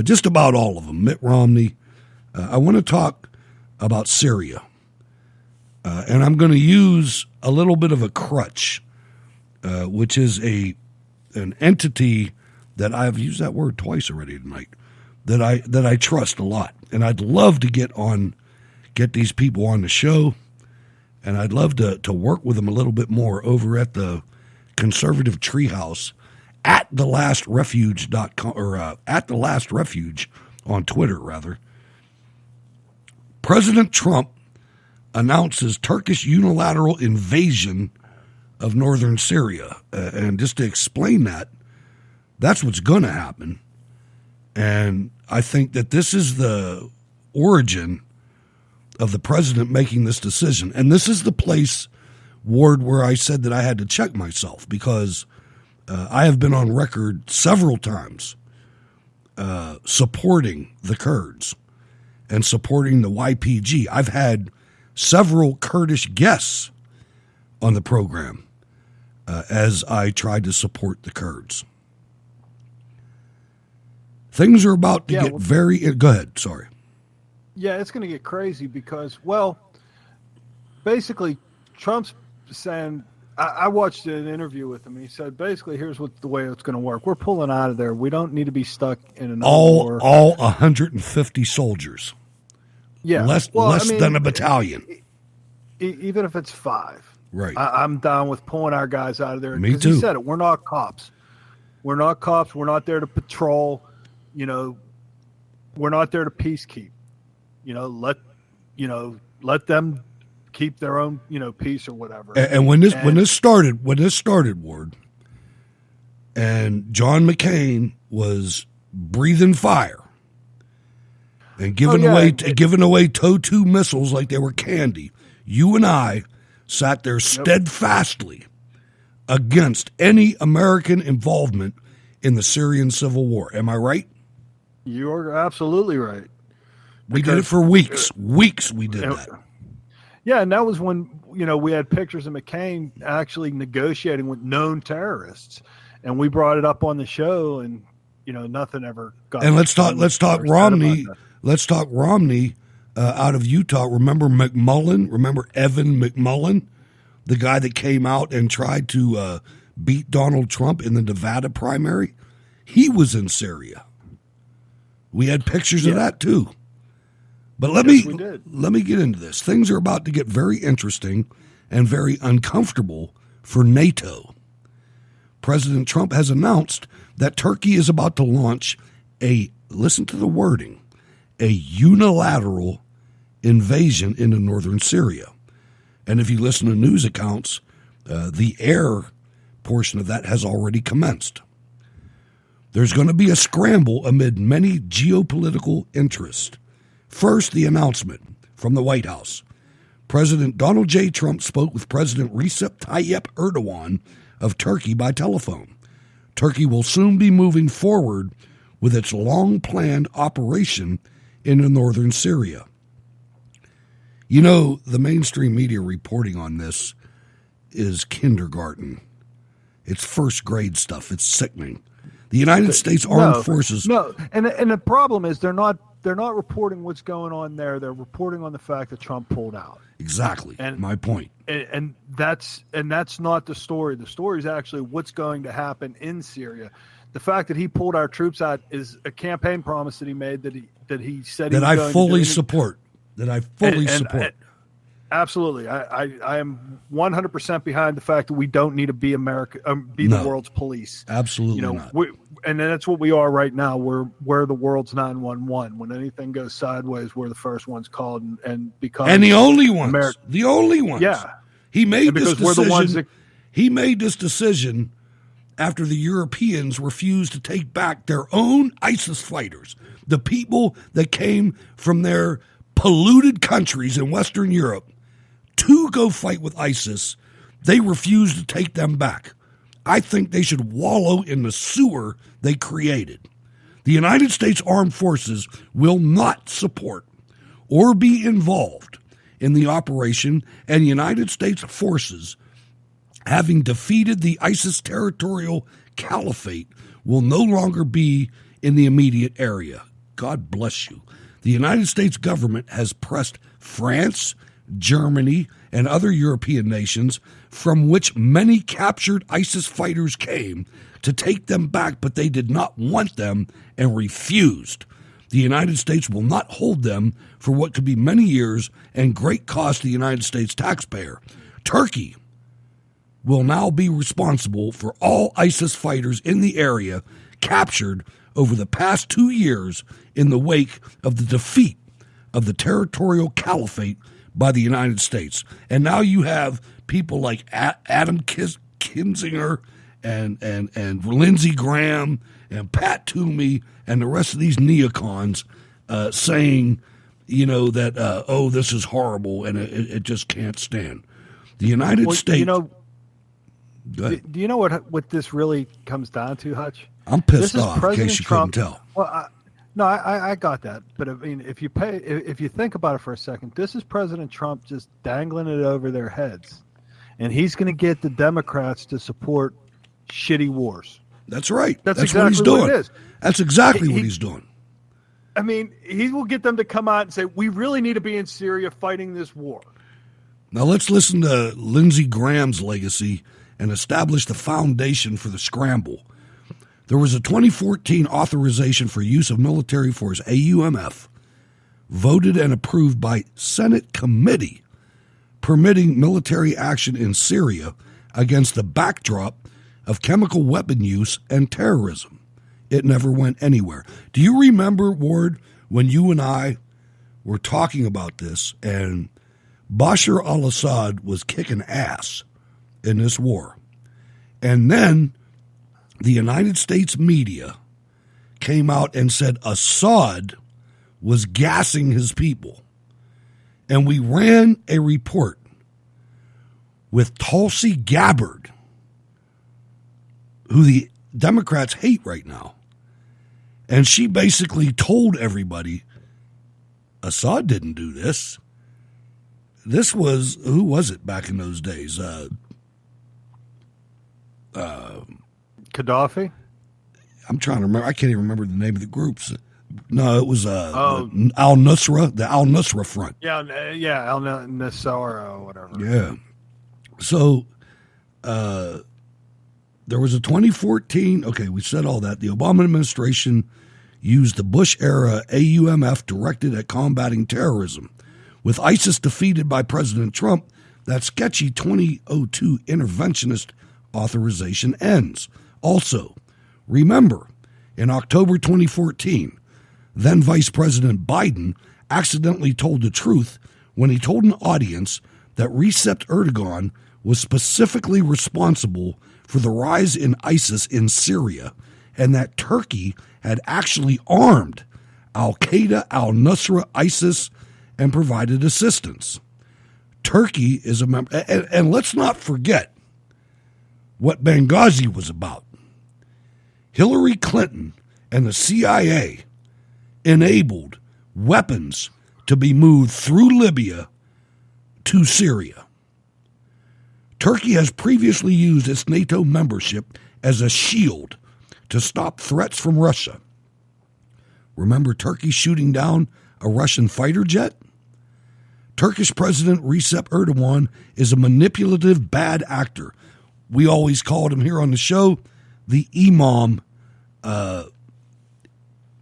just about all of them, Mitt Romney. I want to talk about Syria, and I'm going to use a little bit of a crutch, which is an entity that I've used that word twice already tonight, that I trust a lot, and I'd love to get these people on the show, and I'd love to work with them a little bit more over at the Conservative Treehouse at thelastrefuge.com, or at the Last Refuge on Twitter, rather. President Trump announces Turkish unilateral invasion of northern Syria. And just to explain that, that's what's going to happen. And I think that this is the origin of the president making this decision. And this is the place, Ward, where I said that I had to check myself, because I have been on record several times supporting the Kurds and supporting the YPG. I've had several Kurdish guests on the program as I tried to support the Kurds. Things are about to get very... Go ahead, sorry. Yeah, it's going to get crazy because, well, basically, Trump's saying... I watched an interview with him, and he said, basically, here's the way it's going to work. We're pulling out of there. We don't need to be stuck in another war. All 150 soldiers. Yeah. Less than a battalion. Even if it's 5. Right. I'm down with pulling our guys out of there. Me too. He said it. We're not cops. We're not cops. We're not there to patrol. We're not there to peacekeep. Let them keep their own, peace or whatever. And when this started, Ward, and John McCain was breathing fire and giving away TOW-2 missiles like they were candy, you and I sat there steadfastly against any American involvement in the Syrian civil war. Am I right? You're absolutely right. We did it for weeks. Weeks we did that. Yeah, and that was when, we had pictures of McCain actually negotiating with known terrorists. And we brought it up on the show, and, nothing ever got... And let's talk Romney. Let's talk Romney out of Utah. Remember McMullen? Remember Evan McMullen? The guy that came out and tried to beat Donald Trump in the Nevada primary? He was in Syria. We had pictures of that, too. But let me get into this. Things are about to get very interesting and very uncomfortable for NATO. President Trump has announced that Turkey is about to launch listen to the wording, a unilateral invasion into northern Syria. And if you listen to news accounts, the air portion of that has already commenced. There's going to be a scramble amid many geopolitical interests. First, the announcement from the White House. President Donald J. Trump spoke with President Recep Tayyip Erdogan of Turkey by telephone. Turkey will soon be moving forward with its long-planned operation into northern Syria. The mainstream media reporting on this is kindergarten. It's first grade stuff. It's sickening. The United States Armed Forces... No, and the problem is they're not reporting what's going on there. They're reporting on the fact that Trump pulled out. Exactly. My point. And that's not the story. The story is actually what's going to happen in Syria. The fact that he pulled our troops out is a campaign promise that he made that he said that I fully support. That I fully support. Absolutely. I am 100% behind the fact that we don't need to be the world's police. Absolutely not. And that's what we are right now. We're the world's 911. When anything goes sideways, we're the first ones called and become the only ones. The only ones. Yeah. He made this decision. We're the ones that, he made this decision after the Europeans refused to take back their own ISIS fighters, the people that came from their polluted countries in Western Europe to go fight with ISIS. They refused to take them back. I think they should wallow in the sewer they created. The United States Armed Forces will not support or be involved in the operation, and United States forces having defeated the ISIS territorial caliphate, will no longer be in the immediate area. God bless you. The United States government has pressed France, Germany, and other European nations from which many captured ISIS fighters came to take them back, but they did not want them and refused. The United States will not hold them for what could be many years and great cost to the United States taxpayer. Turkey will now be responsible for all ISIS fighters in the area captured over the past 2 years in the wake of the defeat of the territorial caliphate by the United States. And now you have people like Adam Kinzinger and Lindsey Graham and Pat Toomey and the rest of these neocons saying, that, this is horrible and it just can't stand. The United States... Do you know what this really comes down to, Hutch? I'm pissed off, in case you couldn't tell. Well, I got that. But, I mean, if you think about it for a second, this is President Trump just dangling it over their heads. And he's going to get the Democrats to support shitty wars. That's right. That's exactly what he's doing. What it is. That's exactly what he's doing. I mean, he will get them to come out and say, we really need to be in Syria fighting this war. Now let's listen to Lindsey Graham's legacy and establish the foundation for the scramble. There was a 2014 authorization for use of military force, AUMF, voted and approved by Senate committee, permitting military action in Syria against the backdrop of chemical weapon use and terrorism. It never went anywhere. Do you remember, Ward, when you and I were talking about this and Bashar al-Assad was kicking ass in this war? And then the United States media came out and said Assad was gassing his people. And we ran a report with Tulsi Gabbard, who the Democrats hate right now. And she basically told everybody, Assad didn't do this. This was, who was it back in those days? Gaddafi? I'm trying to remember. I can't even remember the name of the groups. No, it was Al-Nusra, the Al-Nusra Front. Yeah, Al-Nusra or whatever. Yeah. So there was a 2014, okay, we said all that. The Obama administration used the Bush-era AUMF directed at combating terrorism. With ISIS defeated by President Trump, that sketchy 2002 interventionist authorization ends. Also, remember, in October 2014, then Vice President Biden accidentally told the truth when he told an audience that Recep Erdogan was specifically responsible for the rise in ISIS in Syria and that Turkey had actually armed Al-Qaeda, al-Nusra, ISIS, and provided assistance. Turkey is a member, and let's not forget what Benghazi was about. Hillary Clinton and the CIA enabled weapons to be moved through Libya to Syria. Turkey has previously used its NATO membership as a shield to stop threats from Russia. Remember Turkey shooting down a Russian fighter jet? Turkish President Recep Erdogan is a manipulative bad actor. We always called him here on the show the imam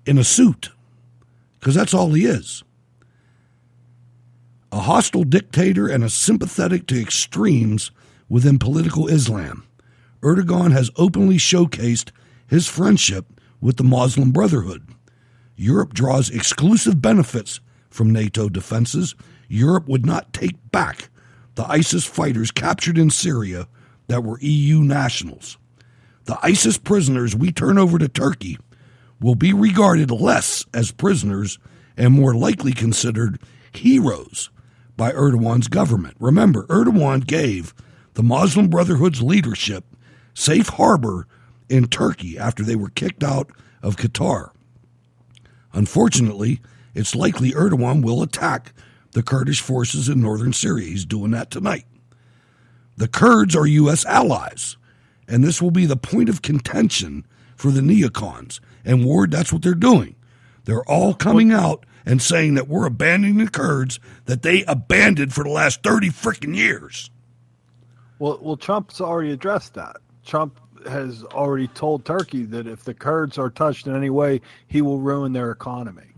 in a suit, because that's all he is. A hostile dictator and a sympathetic to extremes within political Islam. Erdogan has openly showcased his friendship with the Muslim Brotherhood. Europe draws exclusive benefits from NATO defenses. Europe would not take back the ISIS fighters captured in Syria that were EU nationals. The ISIS prisoners we turn over to Turkey will be regarded less as prisoners and more likely considered heroes by Erdogan's government. Remember, Erdogan gave the Muslim Brotherhood's leadership safe harbor in Turkey after they were kicked out of Qatar. Unfortunately, it's likely Erdogan will attack the Kurdish forces in northern Syria. He's doing that tonight. The Kurds are U.S. allies, and this will be the point of contention for the neocons. And Ward, that's what they're doing. They're all coming out and saying that we're abandoning the Kurds that they abandoned for the last 30 freaking years. Well, Trump's already addressed that. Trump has already told Turkey that if the Kurds are touched in any way, he will ruin their economy.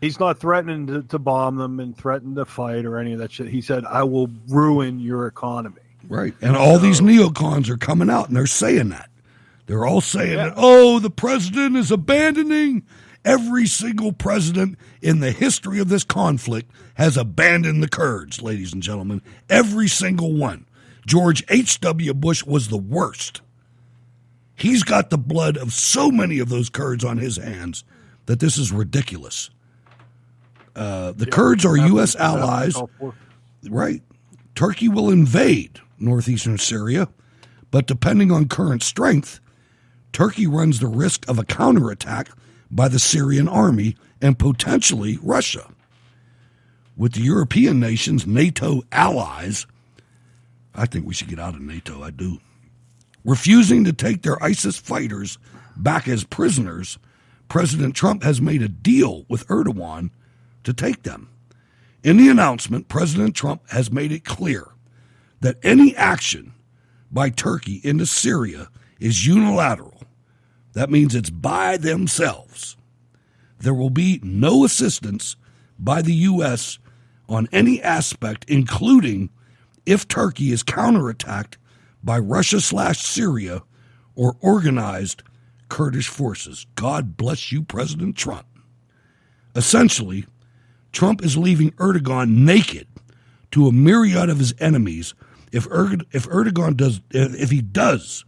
He's not threatening to bomb them and threaten to fight or any of that shit. He said, I will ruin your economy. Right. And all these neocons are coming out and they're saying that. They're all saying that, oh, the president is abandoning. Every single president in the history of this conflict has abandoned the Kurds, ladies and gentlemen. Every single one. George H.W. Bush was the worst. He's got the blood of so many of those Kurds on his hands that this is ridiculous. The Kurds are U.S. allies. Right. Turkey will invade northeastern Syria, but depending on current strength, Turkey runs the risk of a counterattack by the Syrian army and potentially Russia. With the European nations, NATO allies, I think we should get out of NATO, I do, refusing to take their ISIS fighters back as prisoners, President Trump has made a deal with Erdogan to take them. In the announcement, President Trump has made it clear that any action by Turkey into Syria is unilateral. That means it's by themselves. There will be no assistance by the U.S. on any aspect, including if Turkey is counterattacked by Russia/Syria or organized Kurdish forces. God bless you, President Trump. Essentially, Trump is leaving Erdogan naked to a myriad of his enemies if he does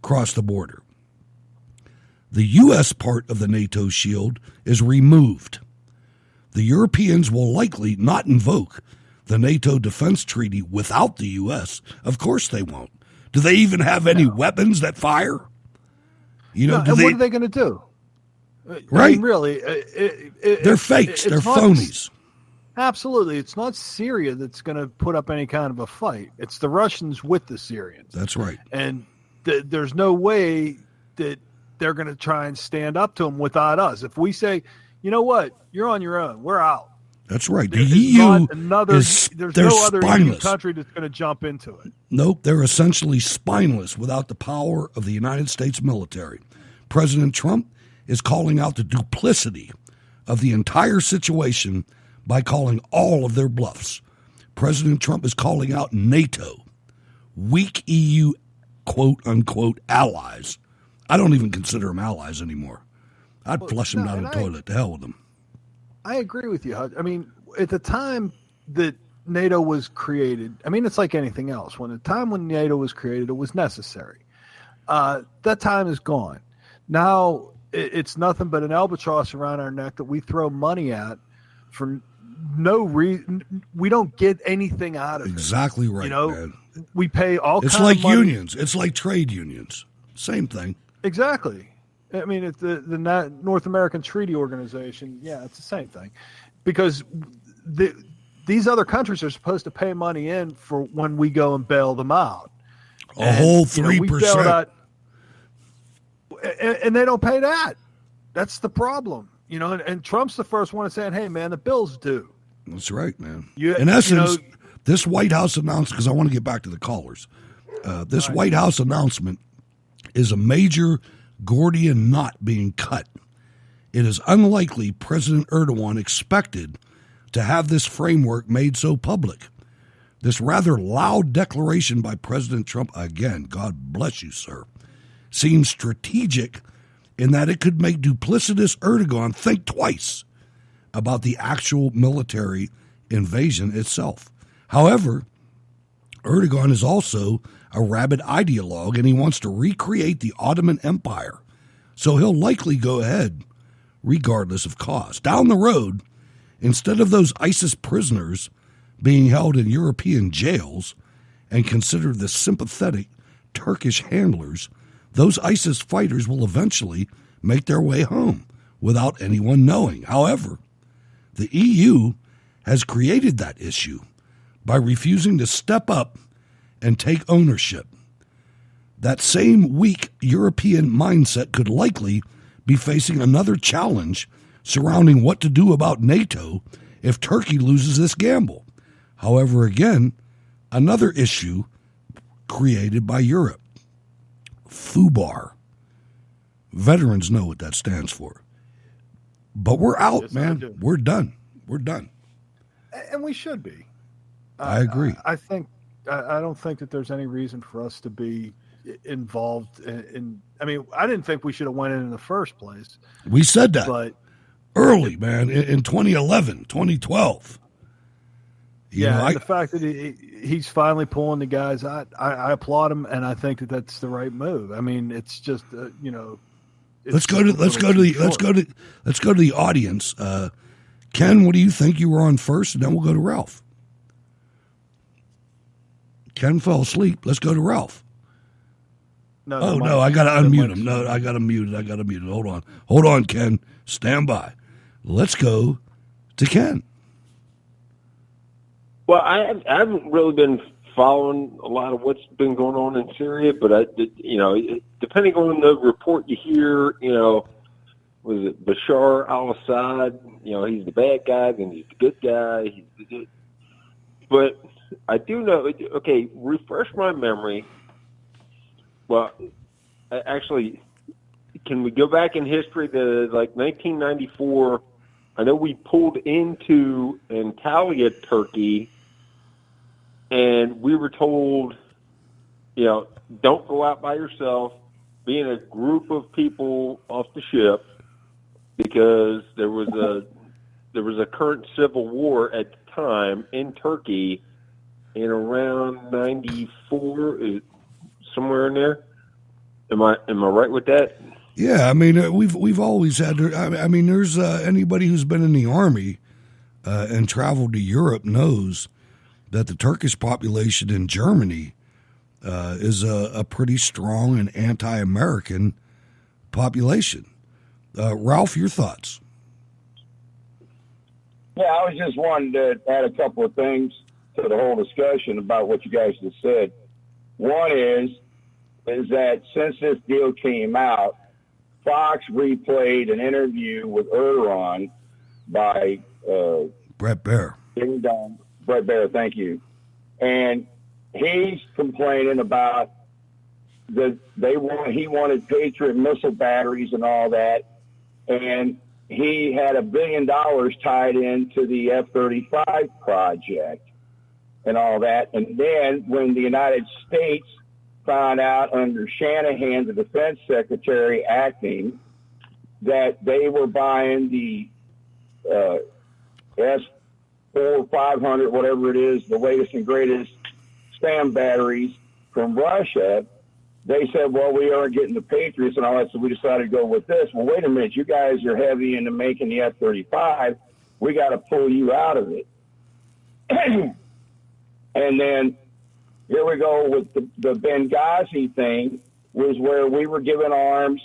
cross the border. The U.S. part of the NATO shield is removed. The Europeans will likely not invoke the NATO defense treaty without the U.S. Of course they won't. Do they even have any weapons that fire? What are they going to do? Right. I mean, really, they're fakes. They're phonies. Absolutely. It's not Syria that's going to put up any kind of a fight. It's the Russians with the Syrians. That's right. And there's no way that they're going to try and stand up to them without us. If we say, you know what, you're on your own, we're out. That's right. The EU there's no other EU country that's going to jump into it. Nope, they're essentially spineless without the power of the United States military. President Trump is calling out the duplicity of the entire situation by calling all of their bluffs. President Trump is calling out NATO, weak EU quote-unquote allies. I don't even consider them allies anymore. I'd flush them down the toilet. To hell with them. I agree with you, Hud. I mean, at the time that NATO was created, I mean, it's like anything else. When NATO was created, it was necessary. That time is gone. Now it's nothing but an albatross around our neck that we throw money at for no reason. We don't get anything out of it. Exactly right, man. We pay all kinds of money. It's like unions. It's like trade unions. Same thing. Exactly. I mean, it's the North American Treaty Organization. Yeah, it's the same thing. Because these other countries are supposed to pay money in for when we go and bail them out. Whole 3%. And they don't pay that. That's the problem. And Trump's the first one saying, hey, man, the bill's due. That's right, man. In essence, this White House announcement, because I want to get back to the callers, this White House announcement is a major Gordian knot being cut. It is unlikely President Erdogan expected to have this framework made so public. This rather loud declaration by President Trump, again, God bless you, sir, seems strategic in that it could make duplicitous Erdogan think twice about the actual military invasion itself. However, Erdogan is also a rabid ideologue, and he wants to recreate the Ottoman Empire. So he'll likely go ahead, regardless of cost. Down the road, instead of those ISIS prisoners being held in European jails and considered the sympathetic Turkish handlers, those ISIS fighters will eventually make their way home without anyone knowing. However, the EU has created that issue by refusing to step up and take ownership. That same weak European mindset could likely be facing another challenge surrounding what to do about NATO if Turkey loses this gamble. However, again, another issue created by Europe. FUBAR. Veterans know what that stands for. But we're out, yes, man. We're done. We're done. And we should be. I agree. I don't think that there's any reason for us to be involved in. I mean, I didn't think we should have went in the first place. We said that. But early, man, in 2011, 2012. The fact that he's finally pulling the guys, I applaud him, and I think that that's the right move. I mean, it's just let's go to the audience. Ken, what do you think? You were on first, and then we'll go to Ralph. Ken fell asleep. Let's go to Ralph. No, I got to unmute him. No, I got to mute it. Hold on, Ken. Stand by. Let's go to Ken. Well, I haven't really been following a lot of what's been going on in Syria, but depending on the report you hear, was it Bashar al-Assad? He's the bad guy, then he's the good guy. But I do know. Okay, refresh my memory. Well, actually, can we go back in history to like 1994? I know we pulled into Antalya, Turkey, and we were told, don't go out by yourself. Be in a group of people off the ship because there was a current civil war at the time in Turkey in around 94, somewhere in there. Am I right with that? Yeah, I mean we've always had. I mean, there's anybody who's been in the army and traveled to Europe knows that the Turkish population in Germany is a pretty strong and anti-American population. Ralph, your thoughts? Yeah, I was just wanting to add a couple of things to the whole discussion about what you guys just said. One is that since this deal came out, Fox replayed an interview with Erdogan by Brett Baer. Brett Baer, thank you. And he's complaining about he wanted Patriot missile batteries and all that, and he had $1 billion tied into the F-35 project and all that. And then when the United States found out under Shanahan, the defense secretary acting, that they were buying the S-400, 500, whatever it is, the latest and greatest STAM batteries from Russia, they said, well, we aren't getting the Patriots and all that, so we decided to go with this. Well, wait a minute, you guys are heavy into making the F-35. We got to pull you out of it. And then here we go with the Benghazi thing, was where we were given arms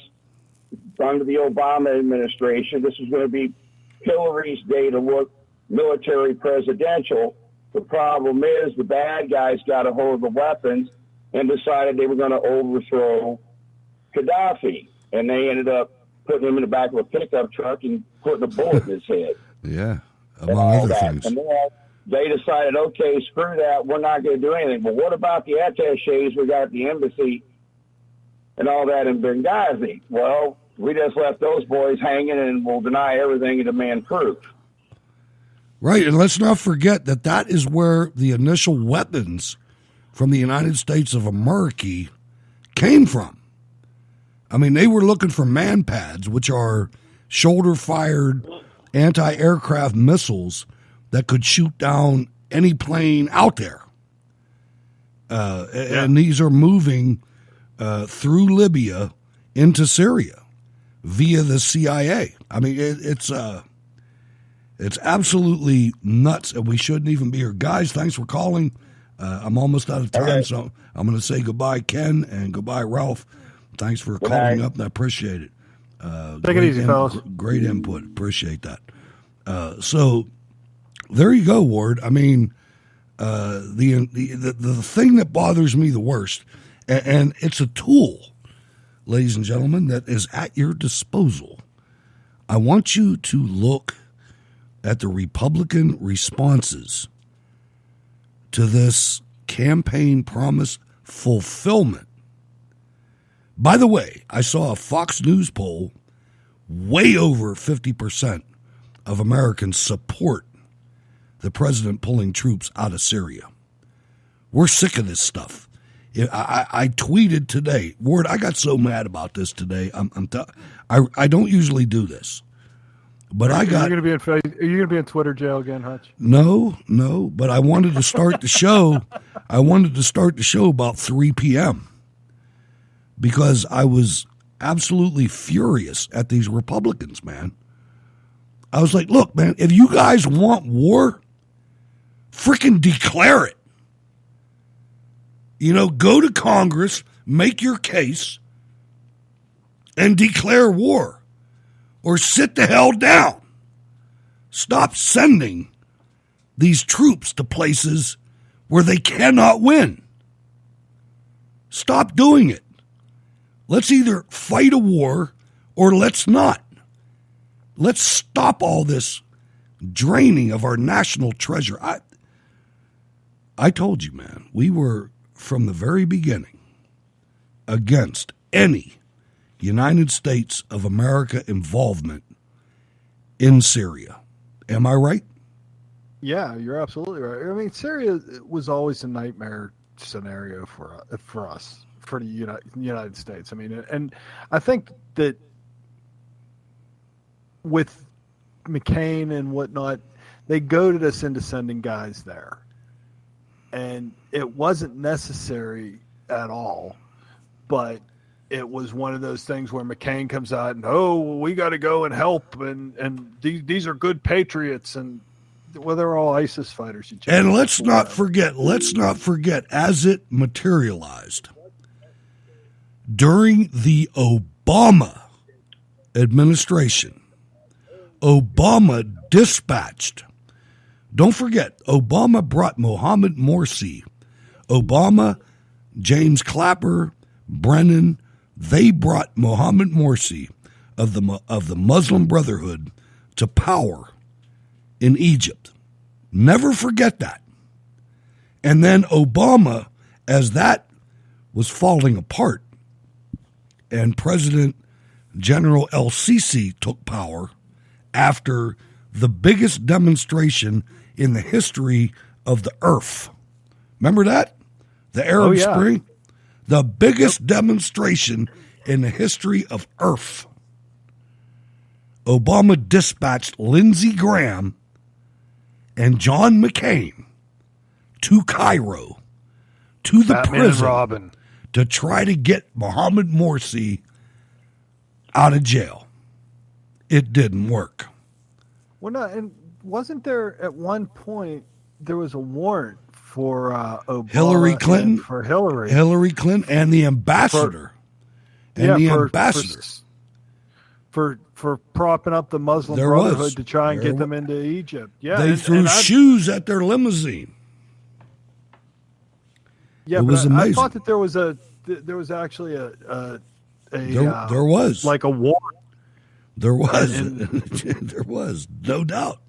under the Obama administration. This was going to be Hillary's day to look military presidential. The problem is the bad guys got a hold of the weapons and decided they were going to overthrow Gaddafi. And they ended up putting him in the back of a pickup truck and putting a bullet in his head. Yeah, among other things. And then they decided, okay, screw that, we're not going to do anything. But what about the attachés we got at the embassy and all that in Benghazi? Well, we just left those boys hanging and we'll deny everything and demand proof. Right, and let's not forget that is where the initial weapons from the United States of America came from. I mean, they were looking for man-pads, which are shoulder-fired anti-aircraft missiles that could shoot down any plane out there. And these are moving through Libya into Syria via the CIA. I mean, it's absolutely nuts, and we shouldn't even be here. Guys, thanks for calling. I'm almost out of time, so I'm going to say goodbye, Ken, and goodbye, Ralph. Thanks for calling up, and I appreciate it. Take it easy, fellas. Great input. Appreciate that. So there you go, Ward. I mean, The thing that bothers me the worst, and it's a tool, ladies and gentlemen, that is at your disposal. I want you to look at the Republican responses to this campaign promise fulfillment. By the way, I saw a Fox News poll, way over 50% of Americans support the president pulling troops out of Syria. We're sick of this stuff. I tweeted today, Ward, I got so mad about this today. I don't usually do this, but I got. Are you going to be in Twitter jail again, Hutch? No, but I wanted to start the show. I wanted to start the show about 3 p.m. because I was absolutely furious at these Republicans, man. I was like, look, man, if you guys want war, freaking declare it. Go to Congress, make your case, and declare war. Or sit the hell down. Stop sending these troops to places where they cannot win. Stop doing it. Let's either fight a war or let's not. Let's stop all this draining of our national treasure. I told you, man, we were from the very beginning against any United States of America involvement in Syria. Am I right? Yeah, you're absolutely right. I mean, Syria was always a nightmare scenario for us, for the United States. I mean, and I think that with McCain and whatnot, they goaded us into sending guys there. And it wasn't necessary at all, but it was one of those things where McCain comes out and, we got to go and help, and these are good patriots, and they're all ISIS fighters. And let's not forget, as it materialized during the Obama administration, Obama dispatched. Don't forget, Obama brought Mohammed Morsi. Obama, James Clapper, Brennan, they brought Mohammed Morsi of the Muslim Brotherhood to power in Egypt. Never forget that. And then Obama, as that was falling apart, and President General El-Sisi took power after the biggest demonstration in the history of the earth. Remember that? The Arab Spring? The biggest demonstration in the history of earth. Obama dispatched Lindsey Graham and John McCain to Cairo, to the prison, to try to get Mohammed Morsi out of jail. It didn't work. Well, no, and wasn't there at one point there was a warrant for Obama, Hillary Clinton, for Hillary Clinton, and the ambassador, for propping up the Muslim Brotherhood to try and get them into Egypt. Yeah, they threw shoes at their limousine. Yeah, it was amazing. amazing. I thought that there was actually there was like a war. There was. There was, no doubt.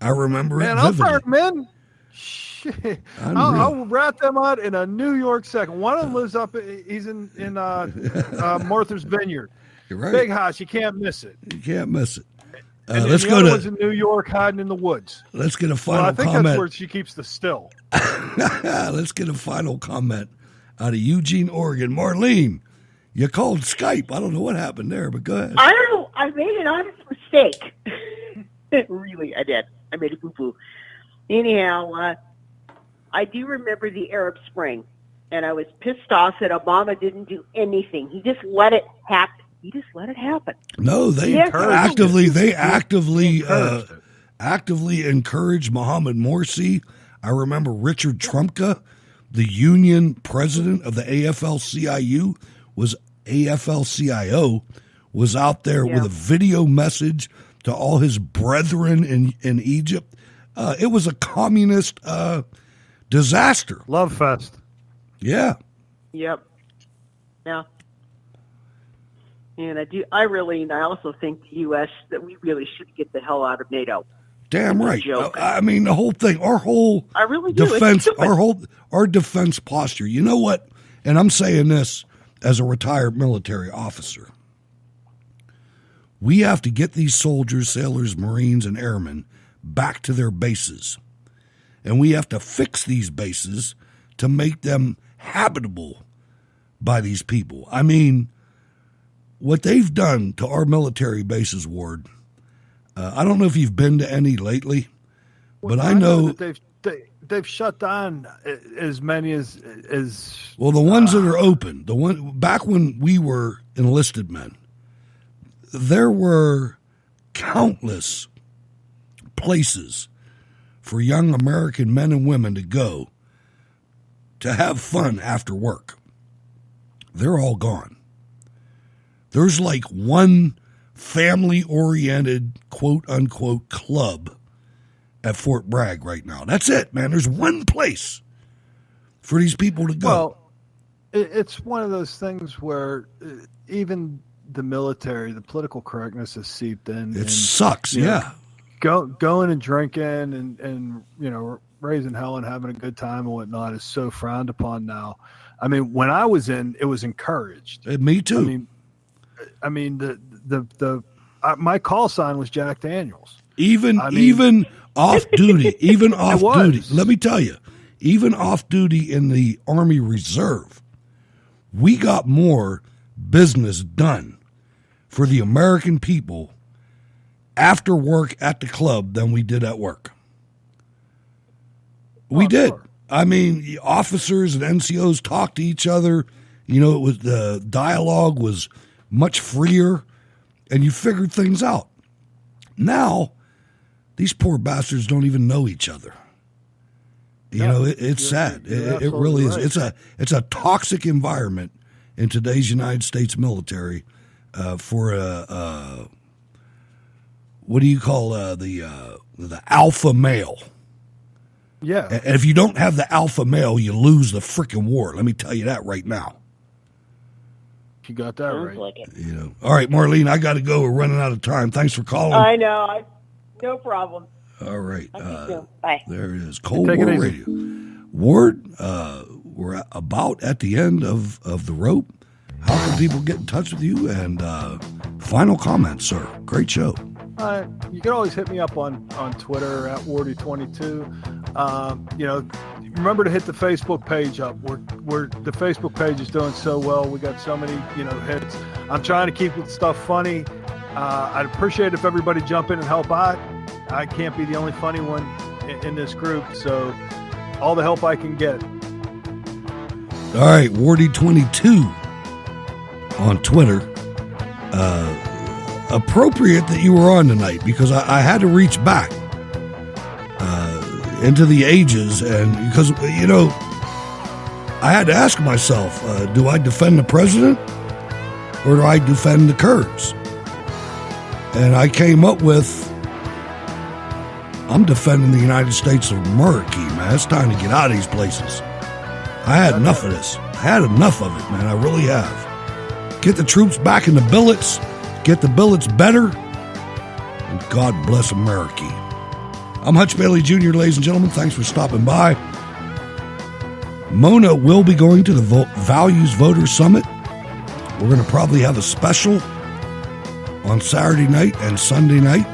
I remember it I'll vividly. fire men. Shit. I'll rat them out in a New York second. One of them lives he's in Martha's Vineyard. You're right. Big house. You can't miss it. You can't miss it. And let's the go other to. one's in New York hiding in the woods. Let's get a final I think comment. that's where she keeps the still. Let's get a final comment out of Eugene, Oregon. Marlene, you called Skype. I don't know what happened there, but go ahead. I don't know. I made an honest mistake. Really, I did. I made a boo-boo. Anyhow, I do remember the Arab Spring, and I was pissed off that Obama didn't do anything. He just let it happen. No, they actively encouraged Mohammed Morsi. I remember Richard Trumka, the union president of the AFL-CIO, was out there with a video message to all his brethren in Egypt. It was a communist Disaster. Love fest. Yeah. Yep. Yeah. And I also think the U.S. that we really should get the hell out of NATO. Damn right. Joke. I mean, the whole thing, our whole I really do. defense, our defense posture. You know what? And I'm saying this as a retired military officer. We have to get these soldiers, sailors, Marines, and airmen back to their bases. And we have to fix these bases to make them habitable by these people. I mean, what they've done to our military bases, Ward, I don't know if you've been to any lately, but I know that they've shut down as many as well, the ones that are open, back when we were enlisted men, there were countless places for young American men and women to go to have fun after work. They're all gone. There's like one family-oriented, quote-unquote, club at Fort Bragg right now. That's it, man. There's one place for these people to go. Well, it's one of those things where even the military, the political correctness has seeped in. It sucks, yeah. Going and drinking and raising hell and having a good time and whatnot is so frowned upon now. I mean, when I was in, it was encouraged. Me too. I mean, my call sign was Jack Daniels. Even off duty, duty. Let me tell you, even off duty in the Army Reserve, we got more business done for the American people after work at the club than we did at work. We did. Sure. I mean, officers and NCOs talked to each other. You know, it was the dialogue was much freer, and you figured things out. Now, these poor bastards don't even know each other. You know, it's sad. It really is. Right. It's a toxic environment in today's United States military for what do you call the alpha male? Yeah. And if you don't have the alpha male, you lose the freaking war. Let me tell you that right now. You got that right. Like it. You know. All right, Marlene, I got to go. We're running out of time. Thanks for calling. I know. No problem. All right. Bye. There it is. Cold War Radio. Ward, we're about at the end of the rope. How can people get in touch with you? And final comments, sir. Great show. You can always hit me up on Twitter at Wardy22. Remember to hit the Facebook page up. The Facebook page is doing so well. We got so many hits. I'm trying to keep stuff funny. I'd appreciate if everybody jump in and help out. I can't be the only funny one in this group, so all the help I can get. All right, Wardy22 on Twitter. Appropriate that you were on tonight because I had to reach back into the ages, and because I had to ask myself, do I defend the president or do I defend the Kurds? And I came up with, I'm defending the United States of America, man. It's time to get out of these places. I had enough of this. I had enough of it, man. I really have. Get the troops back in the billets. Get the billets better. And God bless America. I'm Hutch Bailey Jr., ladies and gentlemen. Thanks for stopping by. Mona will be going to the Values Voters Summit. We're going to probably have a special on Saturday night and Sunday night.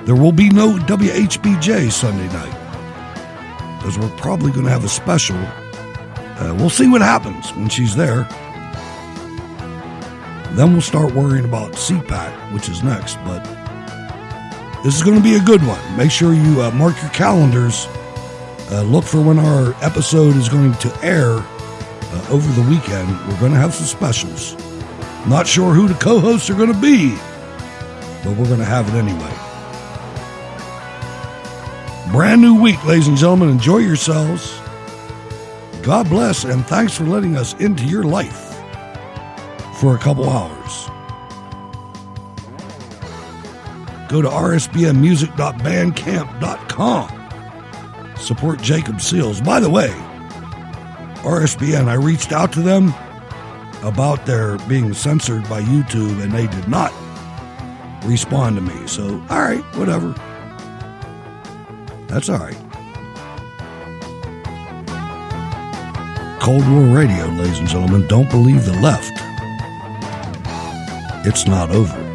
There will be no WHBJ Sunday night because we're probably going to have a special. We'll see what happens when she's there. Then we'll start worrying about CPAC, which is next. But this is going to be a good one. Make sure you mark your calendars. Look for when our episode is going to air over the weekend. We're going to have some specials. Not sure who the co-hosts are going to be, but we're going to have it anyway. Brand new week, ladies and gentlemen. Enjoy yourselves. God bless, and thanks for letting us into your life for a couple hours. Go to rsbnmusic.bandcamp.com. Support Jacob Seals. By the way, RSBN, I reached out to them about their being censored by YouTube, and they did not respond to me. So, all right, whatever. That's all right. Cold War Radio, ladies and gentlemen. Don't believe the left. It's not over.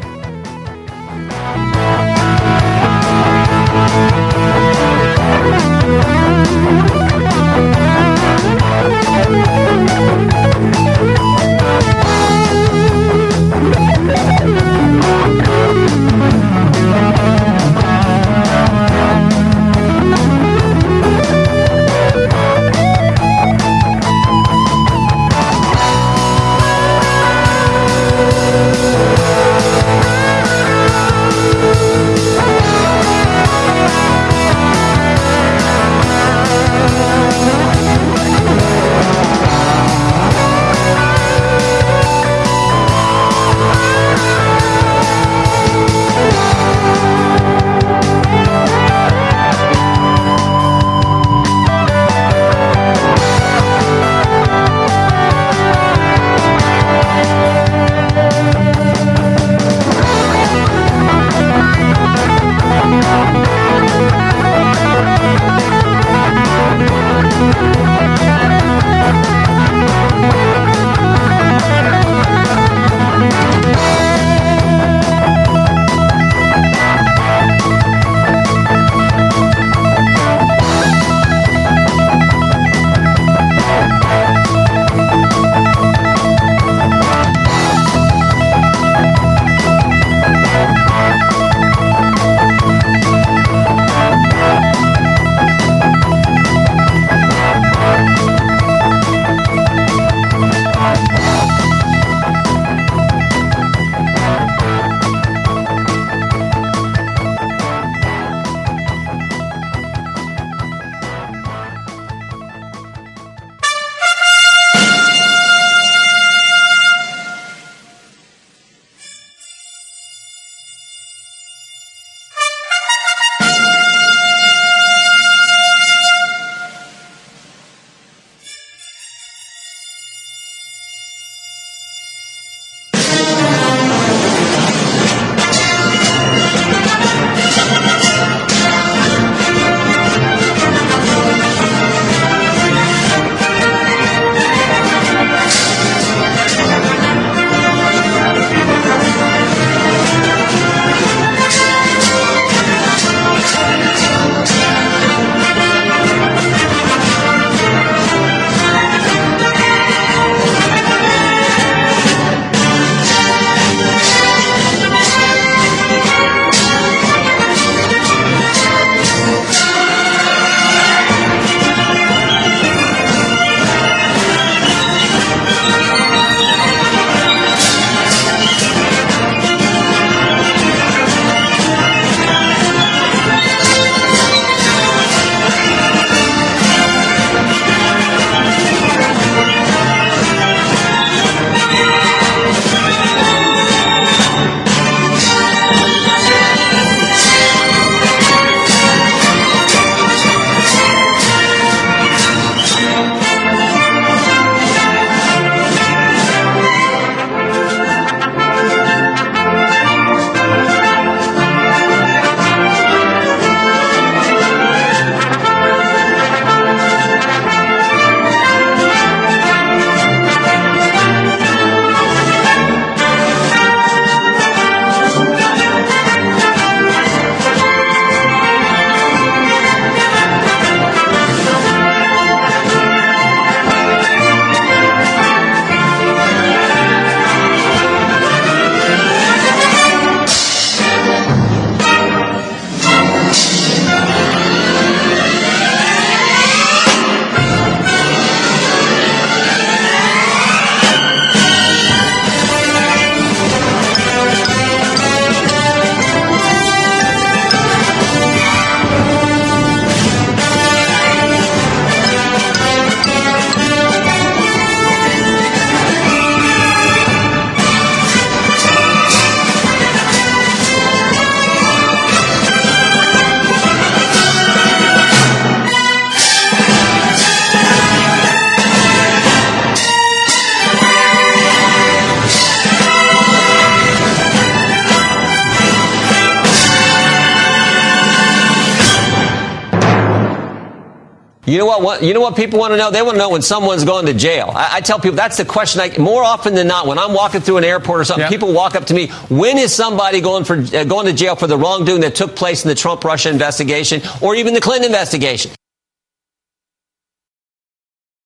You know what people want to know? They want to know when someone's going to jail. I tell people that's the question. More often than not, when I'm walking through an airport or something, people walk up to me, when is somebody going to jail for the wrongdoing that took place in the Trump-Russia investigation or even the Clinton investigation?